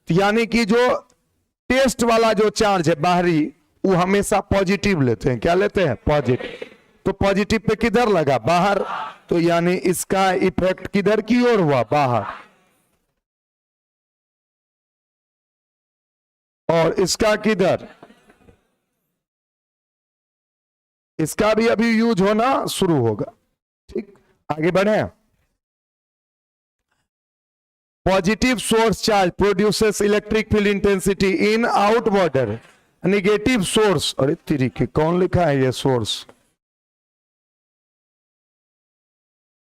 यानी कि जो टेस्ट वाला जो चार्ज है बाहरी वो हमेशा पॉजिटिव लेते हैं, क्या लेते हैं, पॉजिटिव। तो पॉजिटिव पे किधर लगा, बाहर, तो यानी इसका इफेक्ट किधर की ओर हुआ, बाहर। और इसका किधर, इसका भी अभी यूज होना शुरू होगा, ठीक। आगे बढ़े। Positive source charge produces electric field intensity in outward, negative source, अरे तरीके कौन लिखा है ये source,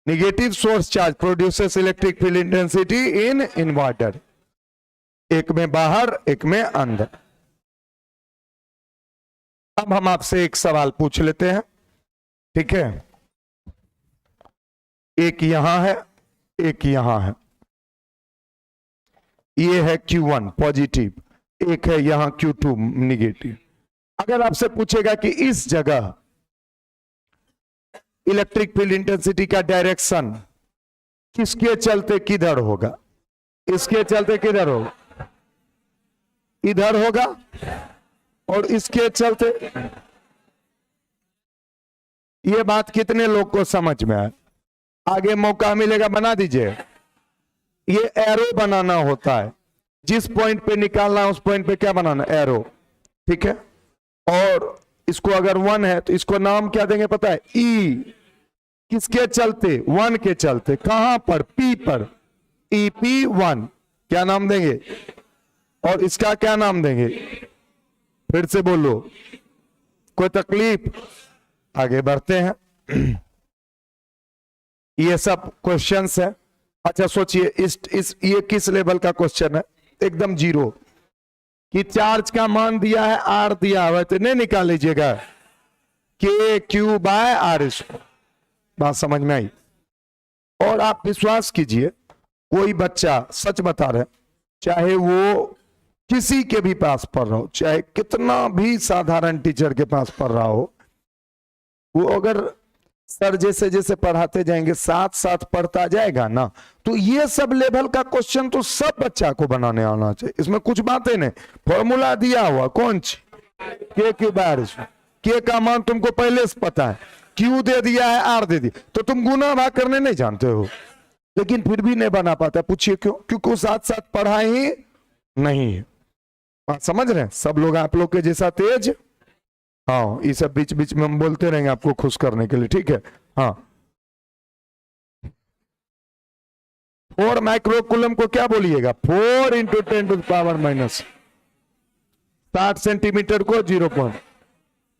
negative source charge produces electric field intensity in inverter, एक में बाहर एक में अंदर। अब हम आपसे एक सवाल पूछ लेते हैं, ठीक है। एक यहां है एक यहां है, ये है Q1 पॉजिटिव, एक है यहां Q2 निगेटिव। अगर आपसे पूछेगा कि इस जगह इलेक्ट्रिक फील्ड इंटेंसिटी का डायरेक्शन किसके चलते किधर होगा, इसके चलते किधर होगा, इधर होगा, और इसके चलते, ये बात कितने लोग को समझ में आए, आगे मौका मिलेगा बना दीजिए। ये एरो बनाना होता है, जिस पॉइंट पे निकालना है उस पॉइंट पे क्या बनाना, एरो, ठीक है। और इसको अगर 1 है तो इसको नाम क्या देंगे पता है, ई, किसके चलते, 1 के चलते, कहां पर, P पर, EP1 क्या नाम देंगे, और इसका क्या नाम देंगे, फिर से बोलो, कोई तकलीफ। आगे बढ़ते हैं। ये सब क्वेश्चंस है। अच्छा सोचिए इस ये किस लेवल का क्वेश्चन है, एकदम जीरो, कि चार्ज का मान दिया है R दिया हुआ है तो नहीं निकाल लीजिएगा, के क्यू बाय आर स्क्वायर। बात समझ में आई। और आप विश्वास कीजिए, कोई बच्चा, सच बता रहे, चाहे वो किसी के भी पास पढ़ रहा हो, चाहे कितना भी साधारण टीचर के पास पढ़ रहा हो, वो अगर सर जैसे जैसे पढ़ाते जाएंगे साथ साथ पढ़ता जाएगा ना, तो ये सब लेवल का क्वेश्चन तो सब बच्चा को बनाने आना चाहिए। इसमें कुछ बातें नहीं, फॉर्मूला दिया हुआ कौन सी, के क्यू बाय, के का मान तुमको पहले से पता है, क्यू दे दिया है, आर दे दिया, तो तुम गुना भाग करने नहीं जानते हो, लेकिन फिर भी नहीं बना पाता। पूछिए क्यों, क्योंकि वो साथ साथ पढ़ा ही नहीं है। बात समझ रहे हैं सब लोग? आप लोग के जैसा तेज। हाँ, ये सब बीच बीच में हम बोलते रहेंगे आपको खुश करने के लिए, ठीक है? हाँ, 4 माइक्रोकुलम को क्या बोलिएगा? 4 इंटू 10⁻⁻60 सेंटीमीटर को 0 पॉइंट।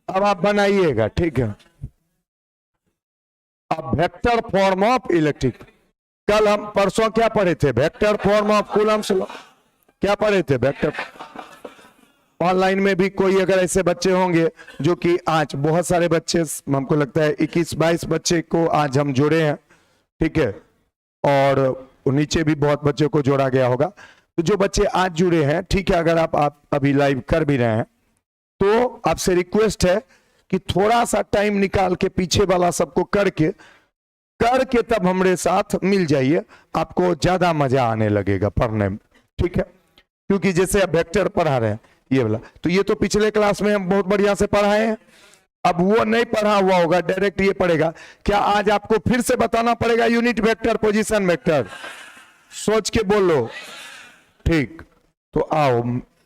अब आप बनाइएगा, ठीक है? अब वेक्टर फॉर्म ऑफ इलेक्ट्रिक, कल हम परसों क्या पढ़े थे? Vector form of Coulomb's law. क्या पढ़े थे? वेक्टर। ऑनलाइन में भी कोई अगर ऐसे बच्चे होंगे जो कि आज बहुत सारे बच्चे, हमको लगता है 21-22 बच्चे को आज हम जोड़े हैं, ठीक है? और नीचे भी बहुत बच्चों को जोड़ा गया होगा। तो जो बच्चे आज जुड़े हैं, ठीक है, अगर आप अभी लाइव कर भी रहे हैं तो आपसे रिक्वेस्ट है कि थोड़ा सा टाइम निकाल के पीछे वाला सबको करके तब हमारे साथ मिल जाइए, आपको ज्यादा मजा आने लगेगा पढ़ने में, ठीक है? क्योंकि जैसे अब वेक्टर पढ़ा रहे हैं ये वाला, तो ये तो पिछले क्लास में हम बहुत बढ़िया से पढ़ाए हैं। अब वो नहीं पढ़ा हुआ होगा, डायरेक्ट ये पढ़ेगा। क्या आज आपको फिर से बताना पड़ेगा यूनिट वेक्टर, पोजीशन वेक्टर? सोच के बोलो, ठीक? तो आओ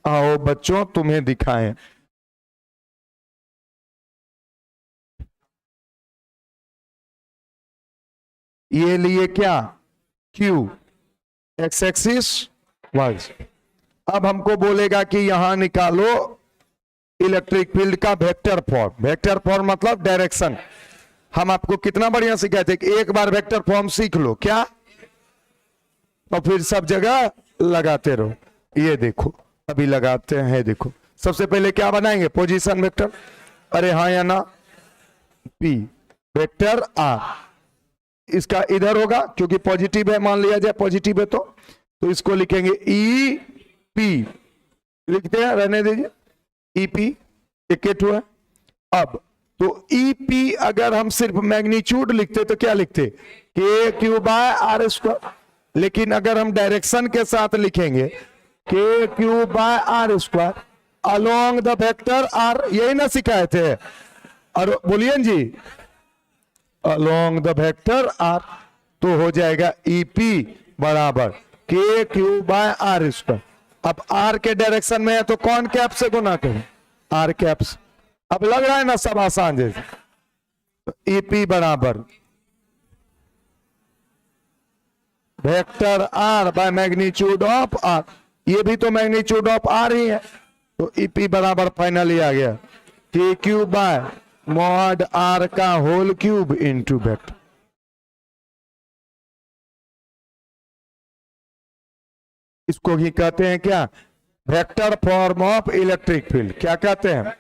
आओ बच्चों, तुम्हें दिखाएं। ये लिए क्या? Q, X axis, Y. अब हमको बोलेगा कि यहां निकालो इलेक्ट्रिक फील्ड का वेक्टर फॉर्म। वेक्टर फॉर्म मतलब डायरेक्शन। हम आपको कितना बढ़िया सिखाए थे कि एक बार वेक्टर फॉर्म सीख लो, क्या? और फिर सब जगह लगाते रहो। ये देखो अभी लगाते हैं, देखो सबसे पहले क्या बनाएंगे? Position vector. अरे हाँ या ना? P वेक्टर R, इसका इधर होगा क्योंकि पॉजिटिव है, मान लिया जाए पॉजिटिव है तो इसको लिखेंगे ई पी। लिखते हैं, रहने दीजिए, ई पी एक है। अब तो ई पी अगर हम सिर्फ मैग्नीट्यूड लिखते तो क्या लिखते? के क्यू बाय आर स्क्वायर। लेकिन अगर हम डायरेक्शन के साथ लिखेंगे K Q by R square along the vector R, यही ना सिखाए थे? और बोलिए जी, अलोंग द वेक्टर आर, तो हो जाएगा ईपी बराबर K Q by R square. अब आर के डायरेक्शन में है तो कौन कैप से गुना करें? R caps. अब लग रहा है ना सब आसान जैसे? तो ईपी बराबर vector R by magnitude of R, ये भी तो मैग्नीट्यूड ऑफ आर ही है। तो ईपी बराबर फाइनली आ गया के क्यू बाय मॉड आर का होल क्यूब इंटू वेक्टर। इसको ही कहते हैं क्या? Vector form of electric field. क्या कहते हैं?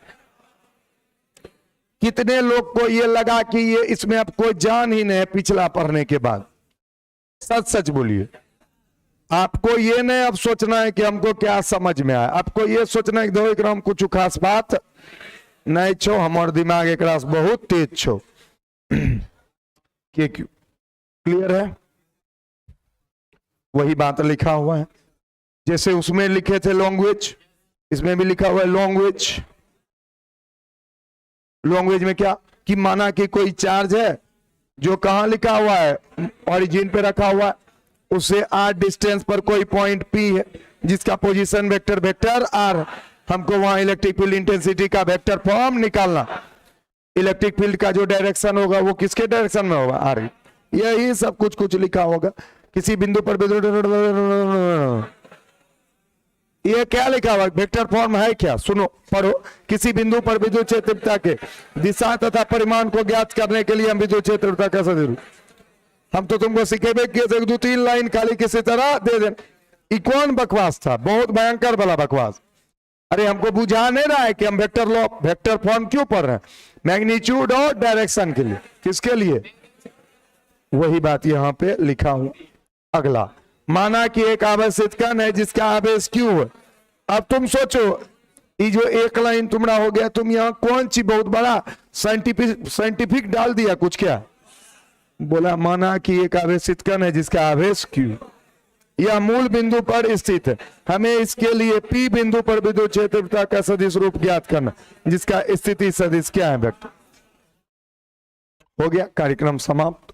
कितने लोग को ये लगा कि ये इसमें अब कोई जान ही नहीं है पिछला पढ़ने के बाद? सच सच बोलिए। आपको ये नहीं अब सोचना है कि हमको क्या समझ में आया, आपको ये सोचना है कि दो एक कुछ खास बात नहीं छो, हमारे दिमाग एक रास बहुत तेज छो। के क्यू क्लियर है? वही बात लिखा हुआ है, जैसे उसमें लिखे थे लैंग्वेज, इसमें भी लिखा हुआ है लैंग्वेज। लैंग्वेज में क्या कि माना कि कोई चार्ज है जो कहां लिखा हुआ है? ओरिजिन पे रखा हुआ है, उससे r डिस्टेंस पर कोई पॉइंट P है जिसका पोजीशन वेक्टर वेक्टर r। हमको वहां इलेक्ट्रिक फील्ड इंटेंसिटी का वेक्टर फॉर्म निकालना। इलेक्ट्रिक फील्ड का जो डायरेक्शन होगा वो किसके डायरेक्शन में होगा? r। यही सब कुछ कुछ लिखा होगा। किसी बिंदु पर ये क्या लिखा हुआ? वेक्टर फॉर्म है क्या? सुनो पढ़ो। किसी बिंदु पर विद्युत क्षेत्रता के दिशा तथा परिमाण को ज्ञात करने के लिए हम विद्युत क्षेत्रता कैसे जरूर, हम तो तुमको सिखेबे किए 2-3 लाइन खाली किसी तरह दे दें। ये कौन बकवास था? बहुत भयंकर वाला बकवास। अरे हमको बुझा नहीं रहा है कि हम वेक्टर लॉ वेक्टर फॉर्म क्यों पढ़ रहे हैं? मैग्नीट्यूड और डायरेक्शन के लिए। किसके लिए? वही बात यहां पे लिखा हुआ। अगला, माना कि एक आवेशित कण है जिसका आवेश Q है। अब तुम सोचो, ये जो एक लाइन तुम्हारा हो गया, तुम यहाँ कौन सी बहुत बड़ा साइंटिफिक डाल दिया कुछ? क्या बोला? माना कि एक आवेशित कण है जिसका आवेश Q, यह मूल बिंदु पर स्थित है। हमें इसके लिए P बिंदु पर विद्युत क्षेत्रता का सदिश रूप ज्ञात करना, जिसका स्थिति सदिश क्या है? वेक्टर। हो गया, कार्यक्रम समाप्त।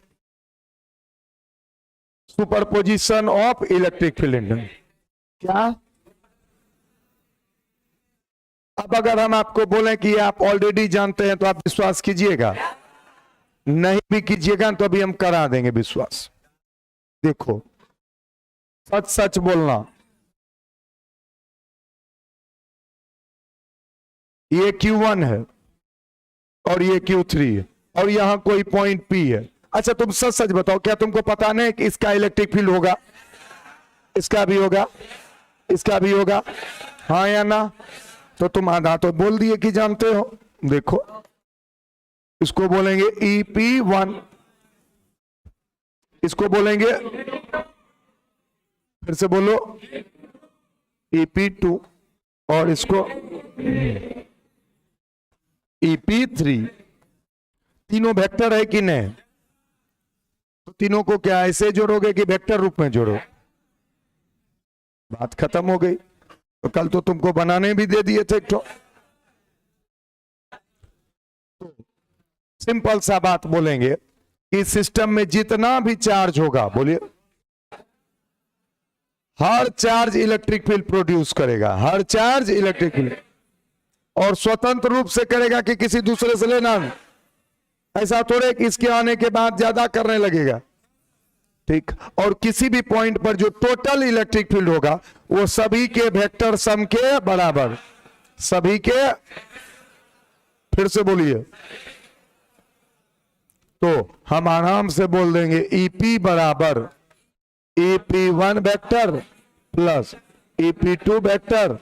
Superposition of electric field. क्या अब अगर हम आपको बोलें कि आप ऑलरेडी जानते हैं तो आप विश्वास कीजिएगा, नहीं भी कीजिएगा तो अभी हम करा देंगे विश्वास। देखो, सच सच बोलना, ये Q1 है और ये Q3 है और यहां कोई पॉइंट P है। अच्छा तुम सच सच बताओ, क्या तुमको पता नहीं कि इसका इलेक्ट्रिक फील्ड होगा, इसका भी होगा, इसका भी होगा, हाँ या ना? तो तुम आधा तो बोल दिए कि जानते हो। देखो, इसको बोलेंगे EP1, इसको बोलेंगे, फिर से बोलो, EP2 और इसको EP3। तीनों वेक्टर है कि नहीं? तो तीनों को क्या ऐसे जोड़ोगे कि वेक्टर रूप में जोड़ो? बात खत्म हो गई। तो कल तो तुमको बनाने भी दे दिए थे। तो सिंपल सा बात बोलेंगे कि सिस्टम में जितना भी चार्ज होगा, बोलिए, हर चार्ज इलेक्ट्रिक फील्ड प्रोड्यूस करेगा, हर चार्ज इलेक्ट्रिक फील्ड, और स्वतंत्र रूप से करेगा कि किसी दूसरे से लेना। ऐसा थोड़े कि इसके आने के बाद ज्यादा करने लगेगा, ठीक। और किसी भी पॉइंट पर जो टोटल इलेक्ट्रिक फील्ड होगा वो सभी के वेक्टर सम के बराबर, सभी के, फिर से बोलिए, तो हम आराम से बोल देंगे EP बराबर EP1 vector plus EP2 vector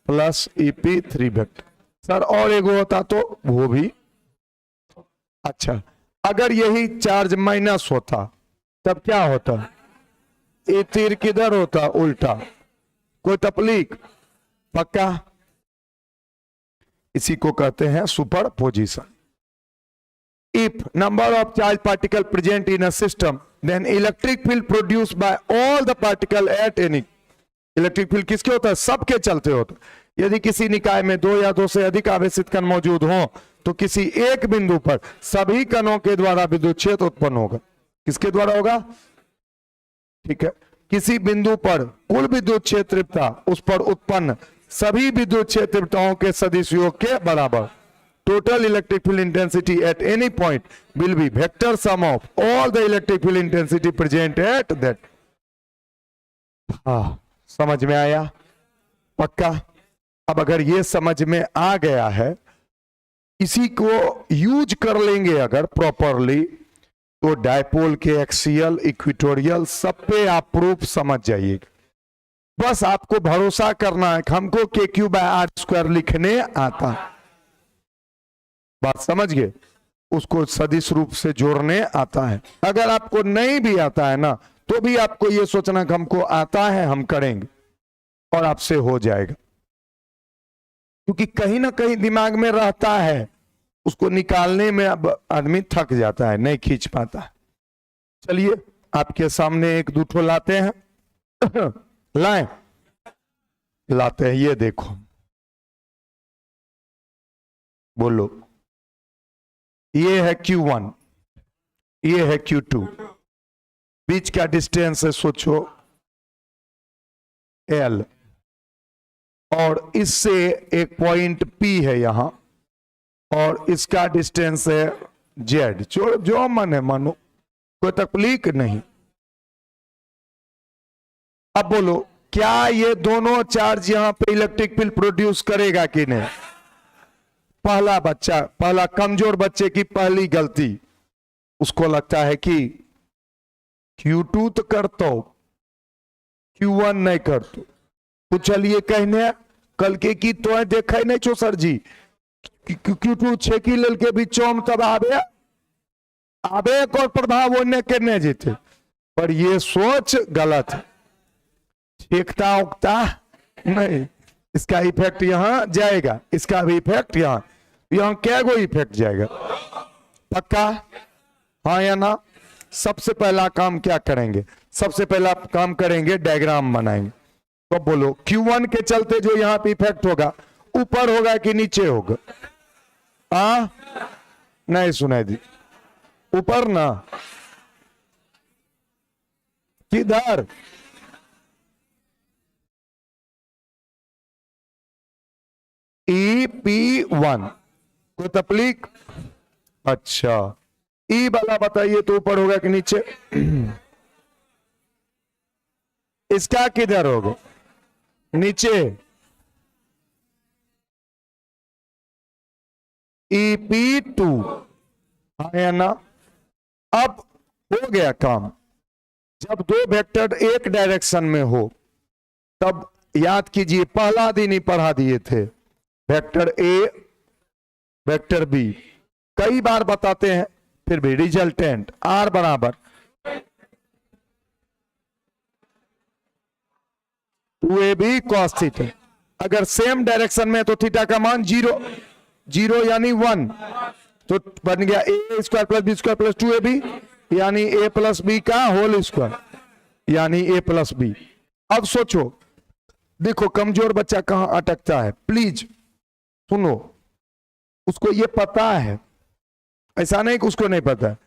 plus EP3 vector. Sir और एक होता तो वो भी। अच्छा, अगर यही चार्ज माइनस होता तब क्या होता? ये तीर किधर होता? उल्टा। कोई तकलीफ? पक्का? इसी को कहते हैं super position. If number of charge particle present in a system, then electric field produced by all the particle at any, electric field किसके होता है? सबके चलते होता है। यदि किसी निकाय में दो या दो से अधिक आवेशित कण मौजूद हो तो किसी एक बिंदु पर सभी कणों के द्वारा विद्युत क्षेत्र उत्पन्न होगा। किसके द्वारा होगा? ठीक है, किसी बिंदु पर कुल विद्युत क्षेत्रता उस पर उत्पन्न सभी विद्युत क्षेत्रताओं के सदिश योग के बराबर। Total electric field intensity at any point will be vector sum of all the electric field intensity present at that. समझ में आया? पक्का? अब अगर ये समझ में आ गया है, इसी को यूज कर लेंगे अगर प्रॉपरली, तो डायपोल के एक्सियल, इक्वेटोरियल सब पे आप प्रूफ समझ जाइएगा। बस आपको भरोसा करना है हमको KQ/R² लिखने आता है, बात समझ गए? उसको सदिश रूप से जोड़ने आता है। अगर आपको नहीं भी आता है ना, तो भी आपको ये सोचना कि हमको आता है, हम करेंगे और आपसे हो जाएगा। क्योंकि कहीं ना कहीं दिमाग में रहता है, उसको निकालने में अब आदमी थक जाता है, नहीं खींच पाता है। चलिए आपके सामने एक दूठो लाते हैं लाएं, लाते हैं, ये देखो, बोलो, ये है Q1, ये है Q2, बीच का डिस्टेंस है, सोचो, L, और इससे एक पॉइंट P है यहां, और इसका डिस्टेंस है Z। जो मन है मानो, कोई तकलीफ नहीं। अब बोलो, क्या ये दोनों चार्ज यहां पे इलेक्ट्रिक फील्ड प्रोड्यूस करेगा कि नहीं? पहला बच्चा, पहला कमजोर बच्चे की पहली गलती, उसको लगता है कि Q2 तो करता हो, Q1 नहीं करतो। तो चलिए कहने कल के की तो है देखा ही नहीं छो सर जी, Q2 छे की लल के भी चौम तब आवे एक और प्रभाव होने करने जीते। पर ये सोच गलत है, छेकता उगता नहीं, इसका इफेक्ट यहां जाएगा, इसका भी इफेक्ट यहां क्या गो इफेक्ट जाएगा? पक्का? हाँ या ना? सबसे पहला काम क्या करेंगे? सबसे पहला काम करेंगे डायग्राम बनाएंगे। तो बोलो, Q1 के चलते जो यहां पे इफेक्ट होगा, ऊपर होगा कि नीचे होगा? नहीं सुनाई दी, ऊपर ना, किधर? EP1 कोई तकलीफ? अच्छा, ई वाला बताइए तो ऊपर होगा कि नीचे? इसका किधर होगा? नीचे। EP2 है ना? अब हो गया काम। जब दो वेक्टर एक डायरेक्शन में हो तब याद कीजिए, पहला दिन ही पढ़ा दिए थे, वेक्टर ए वेक्टर बी कई बार बताते हैं, फिर भी रिजल्टेंट आर बराबर 2AB cos थीटा। अगर सेम डायरेक्शन में है तो थीटा का मान 0 0 यानी 1, तो बन गया A square plus B square plus 2AB यानी ए प्लस बी का होल स्क्वायर यानी ए प्लस बी। अब सोचो, देखो कमजोर बच्चा कहां अटकता है, प्लीज सुनो। उसको ये पता है, ऐसा नहीं कि उसको नहीं पता है,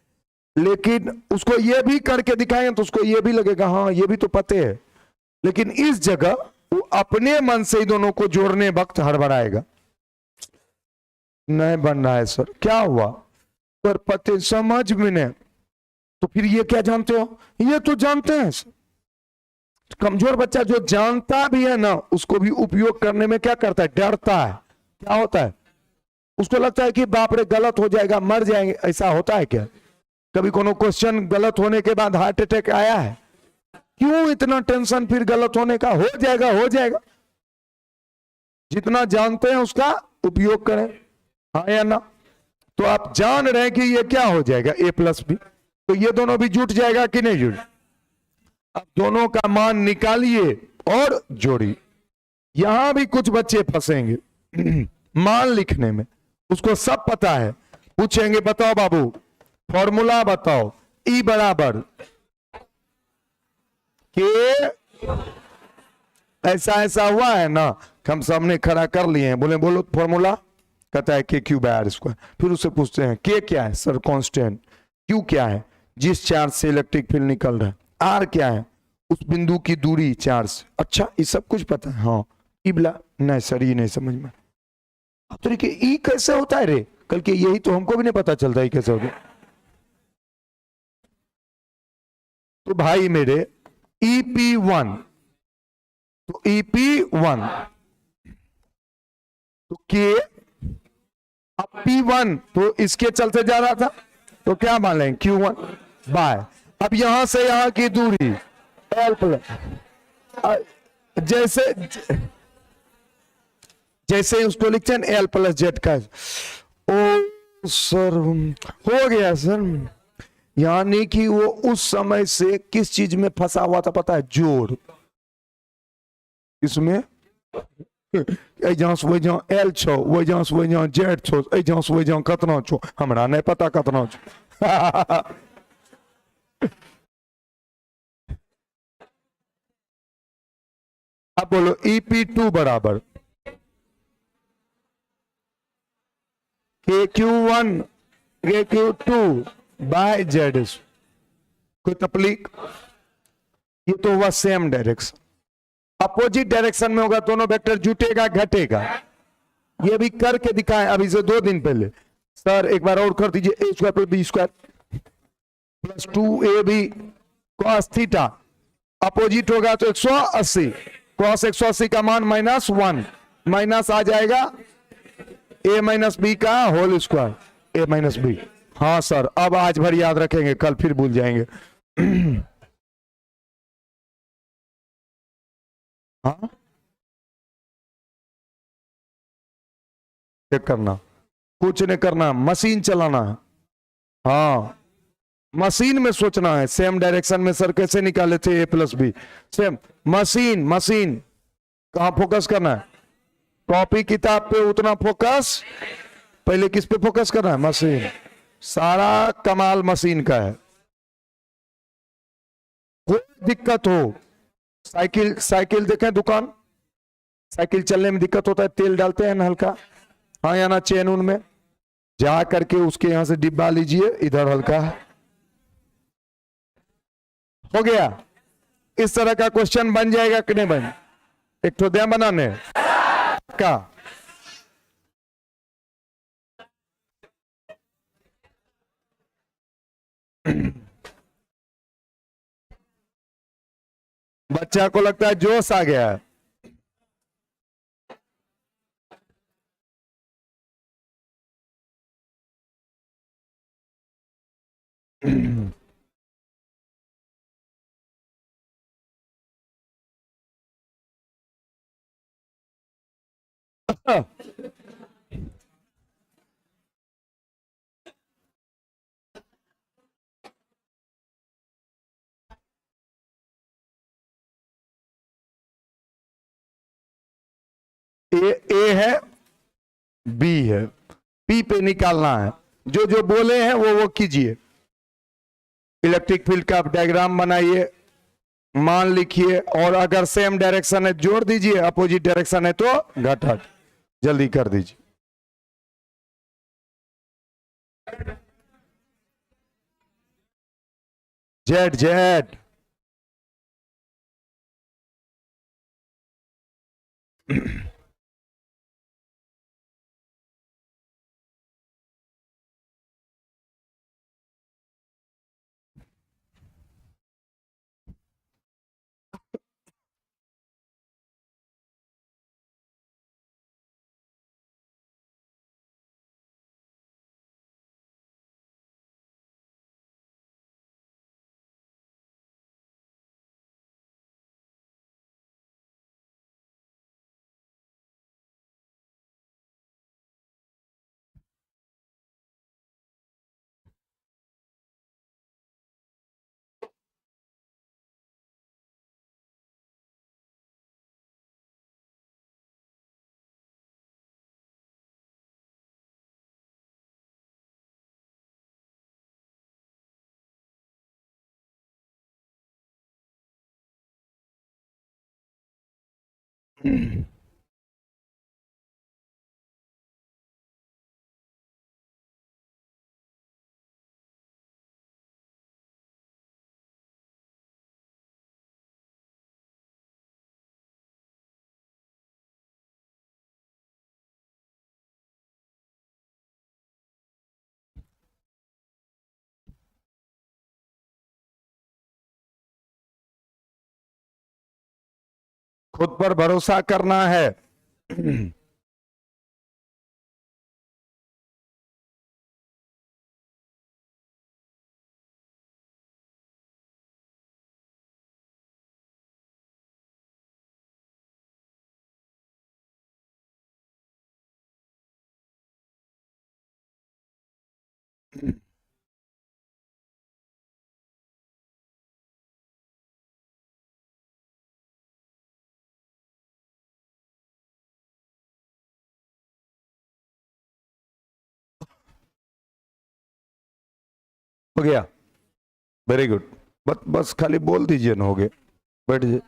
लेकिन उसको ये भी करके दिखाएंगे तो उसको ये भी लगेगा हाँ ये भी तो पता है, लेकिन इस जगह वो अपने मन से ही दोनों को जोड़ने वक्त हड़बड़ाएगा। नहीं बन रहा है सर, क्या हुआ सर? पते समझ में नहीं, तो फिर ये क्या जानते हो? ये तो जानते हैं सर। कमजोर बच्चा जो जानता भी है ना, उसको भी उपयोग करने में क्या करता है? डरता है। क्या होता है? उसको लगता है कि बाप रे गलत हो जाएगा, मर जाएंगे। ऐसा होता है क्या? कभी कोनो क्वेश्चन गलत होने के बाद हार्ट अटैक आया है? क्यों इतना टेंशन फिर गलत होने का? हो जाएगा हो जाएगा। जितना जानते हैं उसका उपयोग करें, हाँ या ना? तो आप जान रहे हैं कि ये क्या हो जाएगा, ए प्लस बी, तो ये दोनों भी जुट जाएगा कि नहीं जुट? अब दोनों का मान निकालिए और जोड़िए। यहां भी कुछ बच्चे फंसेंगे मान लिखने में, उसको सब पता है, पूछेंगे बताओ बाबू फॉर्मूला बताओ, ई बराबर के ऐसा ऐसा हुआ है ना, हम सामने खड़ा कर लिए हैं, बोले बोलो फॉर्मूला, कहता है के क्यू बाय आर स्क्वायर। फिर उससे पूछते हैं के क्या है? Sir constant. क्यू क्या है? जिस चार्ज से इलेक्ट्रिक फील्ड निकल रहा है। आर क्या है? उस बिंदु की दूरी चार्ज से। अच्छा ये सब कुछ पता है? हाँ। ई बोला नहीं सर ये नहीं समझ में। अब तो ई कैसे होता है रे? कल के यही तो हमको भी नहीं पता चलता है कैसे होता। तो भाई मेरे EP1, तो EP1 तो के, अब P1 तो इसके चलते जा रहा था, तो क्या मान लें Q1 बाय, अब यहां से यहां की दूरी L प्लस, जैसे जैसे उसको लिखते हैं L प्लस जेड का। ओ सर हो गया सर, यानी कि वो उस समय से किस चीज में फंसा हुआ था पता है? जोड़। इसमें जहां से वही जहां L छो, वही जहां से वही जहां जेड छो, जहां से वही जहां कतना छो, हमरा नहीं पता कतना छो। अब बोलो EP2 बराबर KQ1 KQ2 बाय जेड। कोई तकलीफ? ये तो हुआ सेम डायरेक्शन। अपोजिट डायरेक्शन में होगा दोनों वेक्टर जुटेगा घटेगा। ये भी करके दिखाएं अभी से 2 दिन पहले। सर एक बार और कर दीजिए, A square plus B square plus 2AB cos theta, opposite होगा तो 180, cos 180 का मान -1, माइनस आ जाएगा a माइनस बी का whole square, a minus b. हाँ सर अब आज भर याद रखेंगे, कल फिर भूल जाएंगे। हाँ चेक करना, कुछ नहीं करना, मशीन चलाना है। हाँ मशीन में सोचना है, सेम डायरेक्शन में सर कैसे निकाले थे a plus b, same machine. Machine कहां फोकस करना है? कॉपी किताब पे उतना फोकस, पहले किस पे फोकस करना है? मशीन। सारा कमाल मशीन का है। कोई दिक्कत हो, साइकिल साइकिल देखें दुकान, साइकिल चलने में दिक्कत होता है, तेल डालते हैं ना हल्का, हाँ या ना, चेन उन में जा करके उसके यहां से डिब्बा लीजिए, इधर हल्का है। हो गया? इस तरह का क्वेश्चन बन जाएगा कि नहीं बन? एक तो दे बनाने का बच्चा को लगता है जोश आ गया है। ए है, बी है, पी पे निकालना है। जो जो बोले हैं वो कीजिए। इलेक्ट्रिक फील्ड का डायग्राम बनाइए, मान लिखिए, और अगर सेम डायरेक्शन है जोड़ दीजिए, अपोजिट डायरेक्शन है तो घटा। जल्दी कर दीजिए। जेड जेड खुद पर भरोसा करना है। हो गया, वेरी गुड। बस खाली बोल दीजिए ना, हो गया, बैठ जाइए।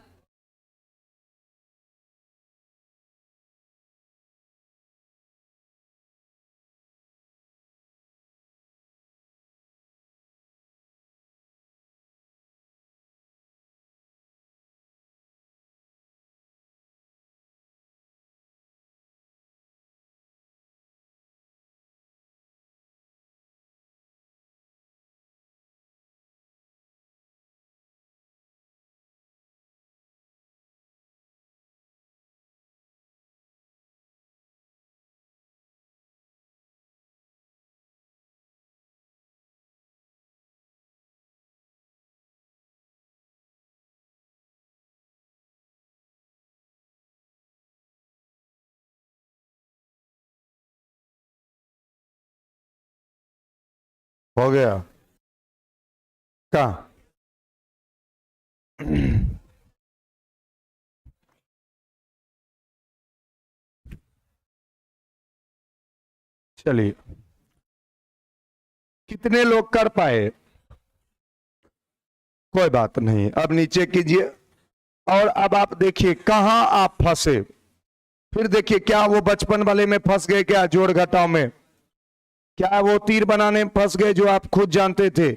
हो गया क्या? चलिए, कितने लोग कर पाए? कोई बात नहीं, अब नीचे कीजिए। और अब आप देखिए कहां आप फंसे। फिर देखिए, क्या वो बचपन वाले में फंस गए क्या, जोड़ घटाव में? क्या वो तीर बनाने में फंस गए जो आप खुद जानते थे?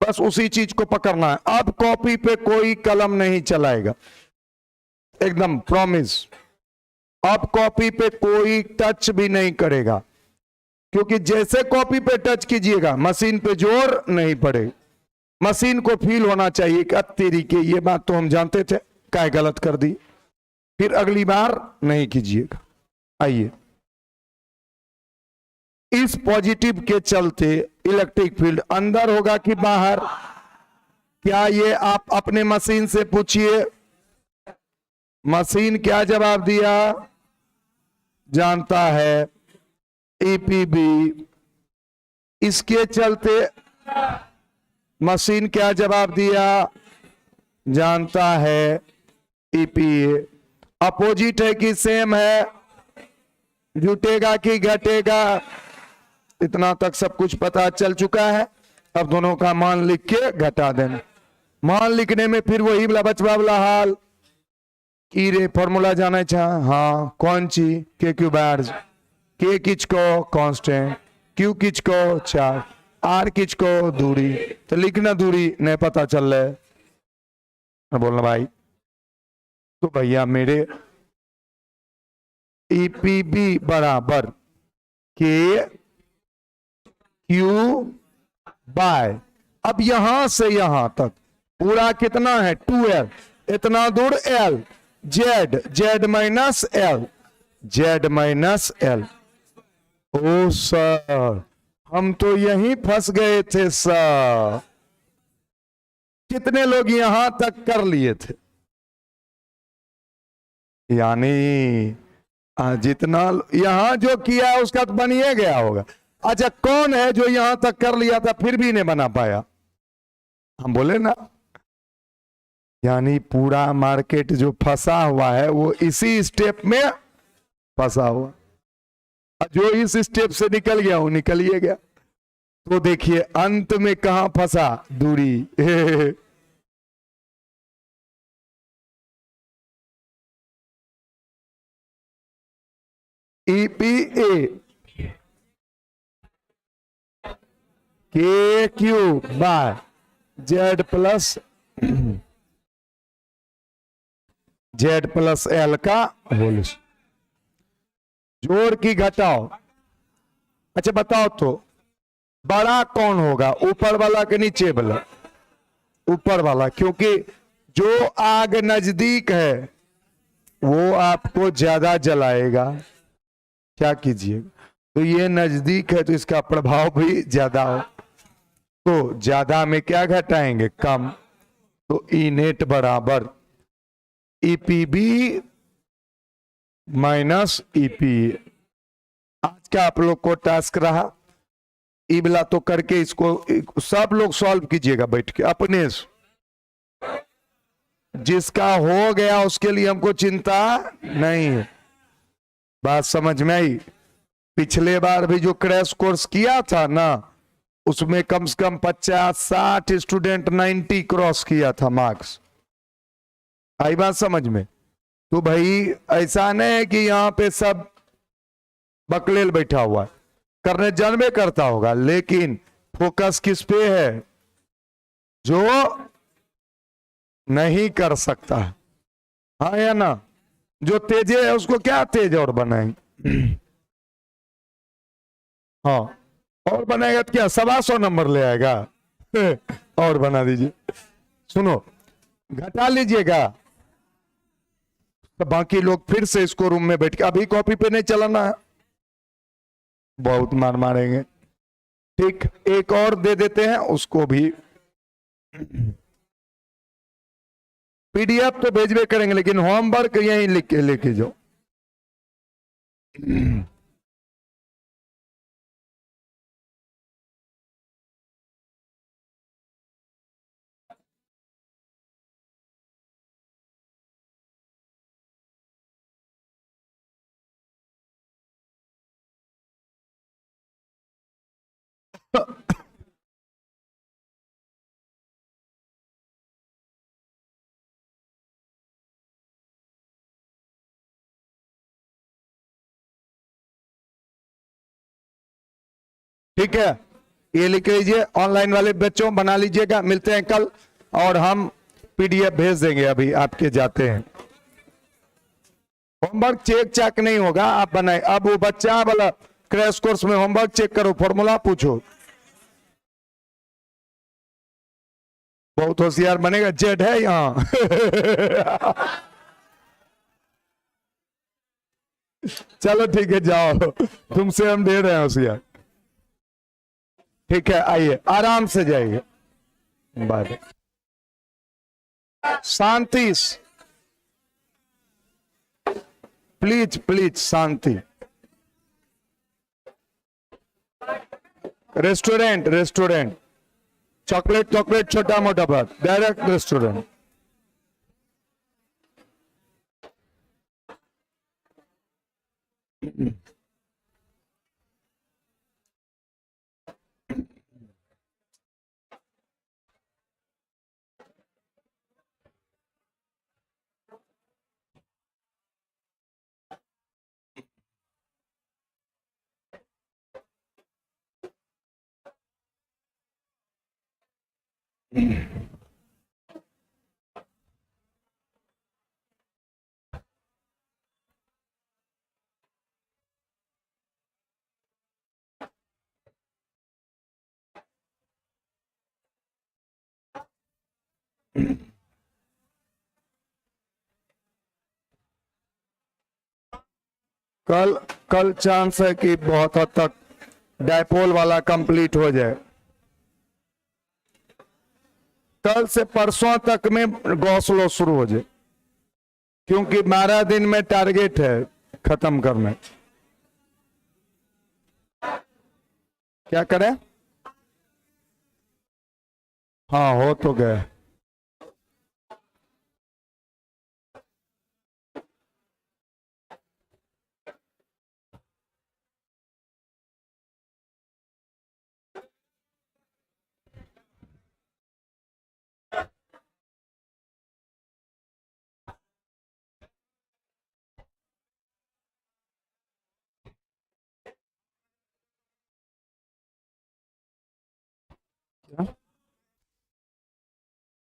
बस उसी चीज को पकड़ना है। अब कॉपी पे कोई कलम नहीं चलाएगा, एकदम प्रॉमिस। अब कॉपी पे कोई टच भी नहीं करेगा, क्योंकि जैसे कॉपी पे टच कीजिएगा मशीन पे जोर नहीं पड़ेगा। मशीन को फील होना चाहिए कि तेरी के ये बात तो हम जानते थे, क्या गलत कर दी, फिर अगली बार नहीं कीजिएगा। आइए, इस पॉजिटिव के चलते इलेक्ट्रिक फील्ड अंदर होगा कि बाहर, क्या ये आप अपने मशीन से पूछिए। मशीन क्या जवाब दिया, जानता है ईपीबी। इसके चलते मशीन क्या जवाब दिया, जानता है ईपीए। अपोजिट है कि सेम है, जुटेगा कि घटेगा, इतना तक सब कुछ पता चल चुका है। अब दोनों का मान लिख के घटा देना। मान लिखने में फिर वही बचवा वाला हाल की रे फॉर्मूला जाना चाह, हाँ कौन ची, के क्यू बार्ज, के किच को कांस्टेंट, क्यू किच को चार्ज, आर किच को दूरी, तो लिखना दूरी नहीं पता चल रहा है, बोलना भाई। तो भैया मेरे ईपीबी बराबर के क्यू बाय, अब यहां से यहां तक पूरा कितना है 2L, इतना दूर L, Z minus L, Z minus L. Oh sir हम तो यहीं फंस गए थे सर। कितने लोग यहां तक कर लिए थे, यानी जितना यहां जो किया उसका तो बन ही गया होगा। अच्छा कौन है जो यहां तक कर लिया था फिर भी नहीं बना पाया, हम बोले ना, यानी पूरा मार्केट जो फंसा हुआ है वो इसी स्टेप में फंसा हुआ, जो इस स्टेप से निकल गया वो निकल ही गया। तो देखिए अंत में कहां फंसा, दूरी। ईपीए के Q by Z plus L का होल, जोड़ की घटाओ। अच्छा बताओ तो बड़ा कौन होगा, ऊपर वाला के नीचे वाला, ऊपर वाला, क्योंकि जो आग नजदीक है वो आपको ज्यादा जलाएगा। क्या कीजिएगा, तो ये नजदीक है तो इसका प्रभाव भी ज्यादा हो, तो ज्यादा में क्या घटाएंगे, कम। तो ई नेट बराबर ईपीबी माइनस ईपीए। आज का आप लोग को टास्क रहा, ई वाला तो करके इसको सब लोग सॉल्व कीजिएगा बैठ के अपने से। जिसका हो गया उसके लिए हमको चिंता नहीं है, बात समझ में आई। पिछले बार भी जो क्रैश कोर्स किया था ना उसमें कम से कम 50-60 स्टूडेंट 90 क्रॉस किया था मार्क्स, आई बात समझ में। तो भाई ऐसा नहीं है कि यहाँ पे सब बकलेल बैठा हुआ है, करने जन्मे करता होगा, लेकिन फोकस किस पे है, जो नहीं कर सकता है, हाँ या ना। जो तेजे है उसको क्या तेज और बनाएंगे, हाँ और बनाएगा तो क्या 125 नंबर ले आएगा। और बना दीजिए, सुनो घटा लीजिएगा, तो बाकी लोग फिर से इसको रूम में बैठ के, अभी कॉपी पे नहीं चलाना है, बहुत मार मारेंगे। ठीक, एक और दे देते हैं उसको भी, पीडीएफ तो भेजबे करेंगे लेकिन होमवर्क यहीं लिख के लेके जाओ। ठीक है, ये लिख लीजिए, ऑनलाइन वाले बच्चों बना लीजिएगा, मिलते हैं कल और हम पीडीएफ भेज देंगे, अभी आपके जाते हैं। होमवर्क चेक चेक नहीं होगा, आप बनाए। अब वो बच्चा वाला क्रैश कोर्स में होमवर्क चेक करो, फॉर्मूला पूछो। बहुत होशियार बनेगा, जेड है यहाँ। चलो ठीक है, जाओ, तुमसे हम दे रहे हैं होशियार। ठीक है, आइए आराम से जाइए। बाय। शांति, प्लीज प्लीज शांति। रेस्टोरेंट, रेस्टोरेंट, चॉकलेट चॉकलेट छोटा मोटा बात, डायरेक्ट रेस्टोरेंट। कल कल चांस है कि बहुत हद तक डायपोल वाला कंप्लीट हो जाए। कल से परसों तक में गौसलो शुरू हो जाए, क्योंकि 12 दिन में टारगेट है खत्म करने। क्या करें? हाँ, हो तो गए। क्या?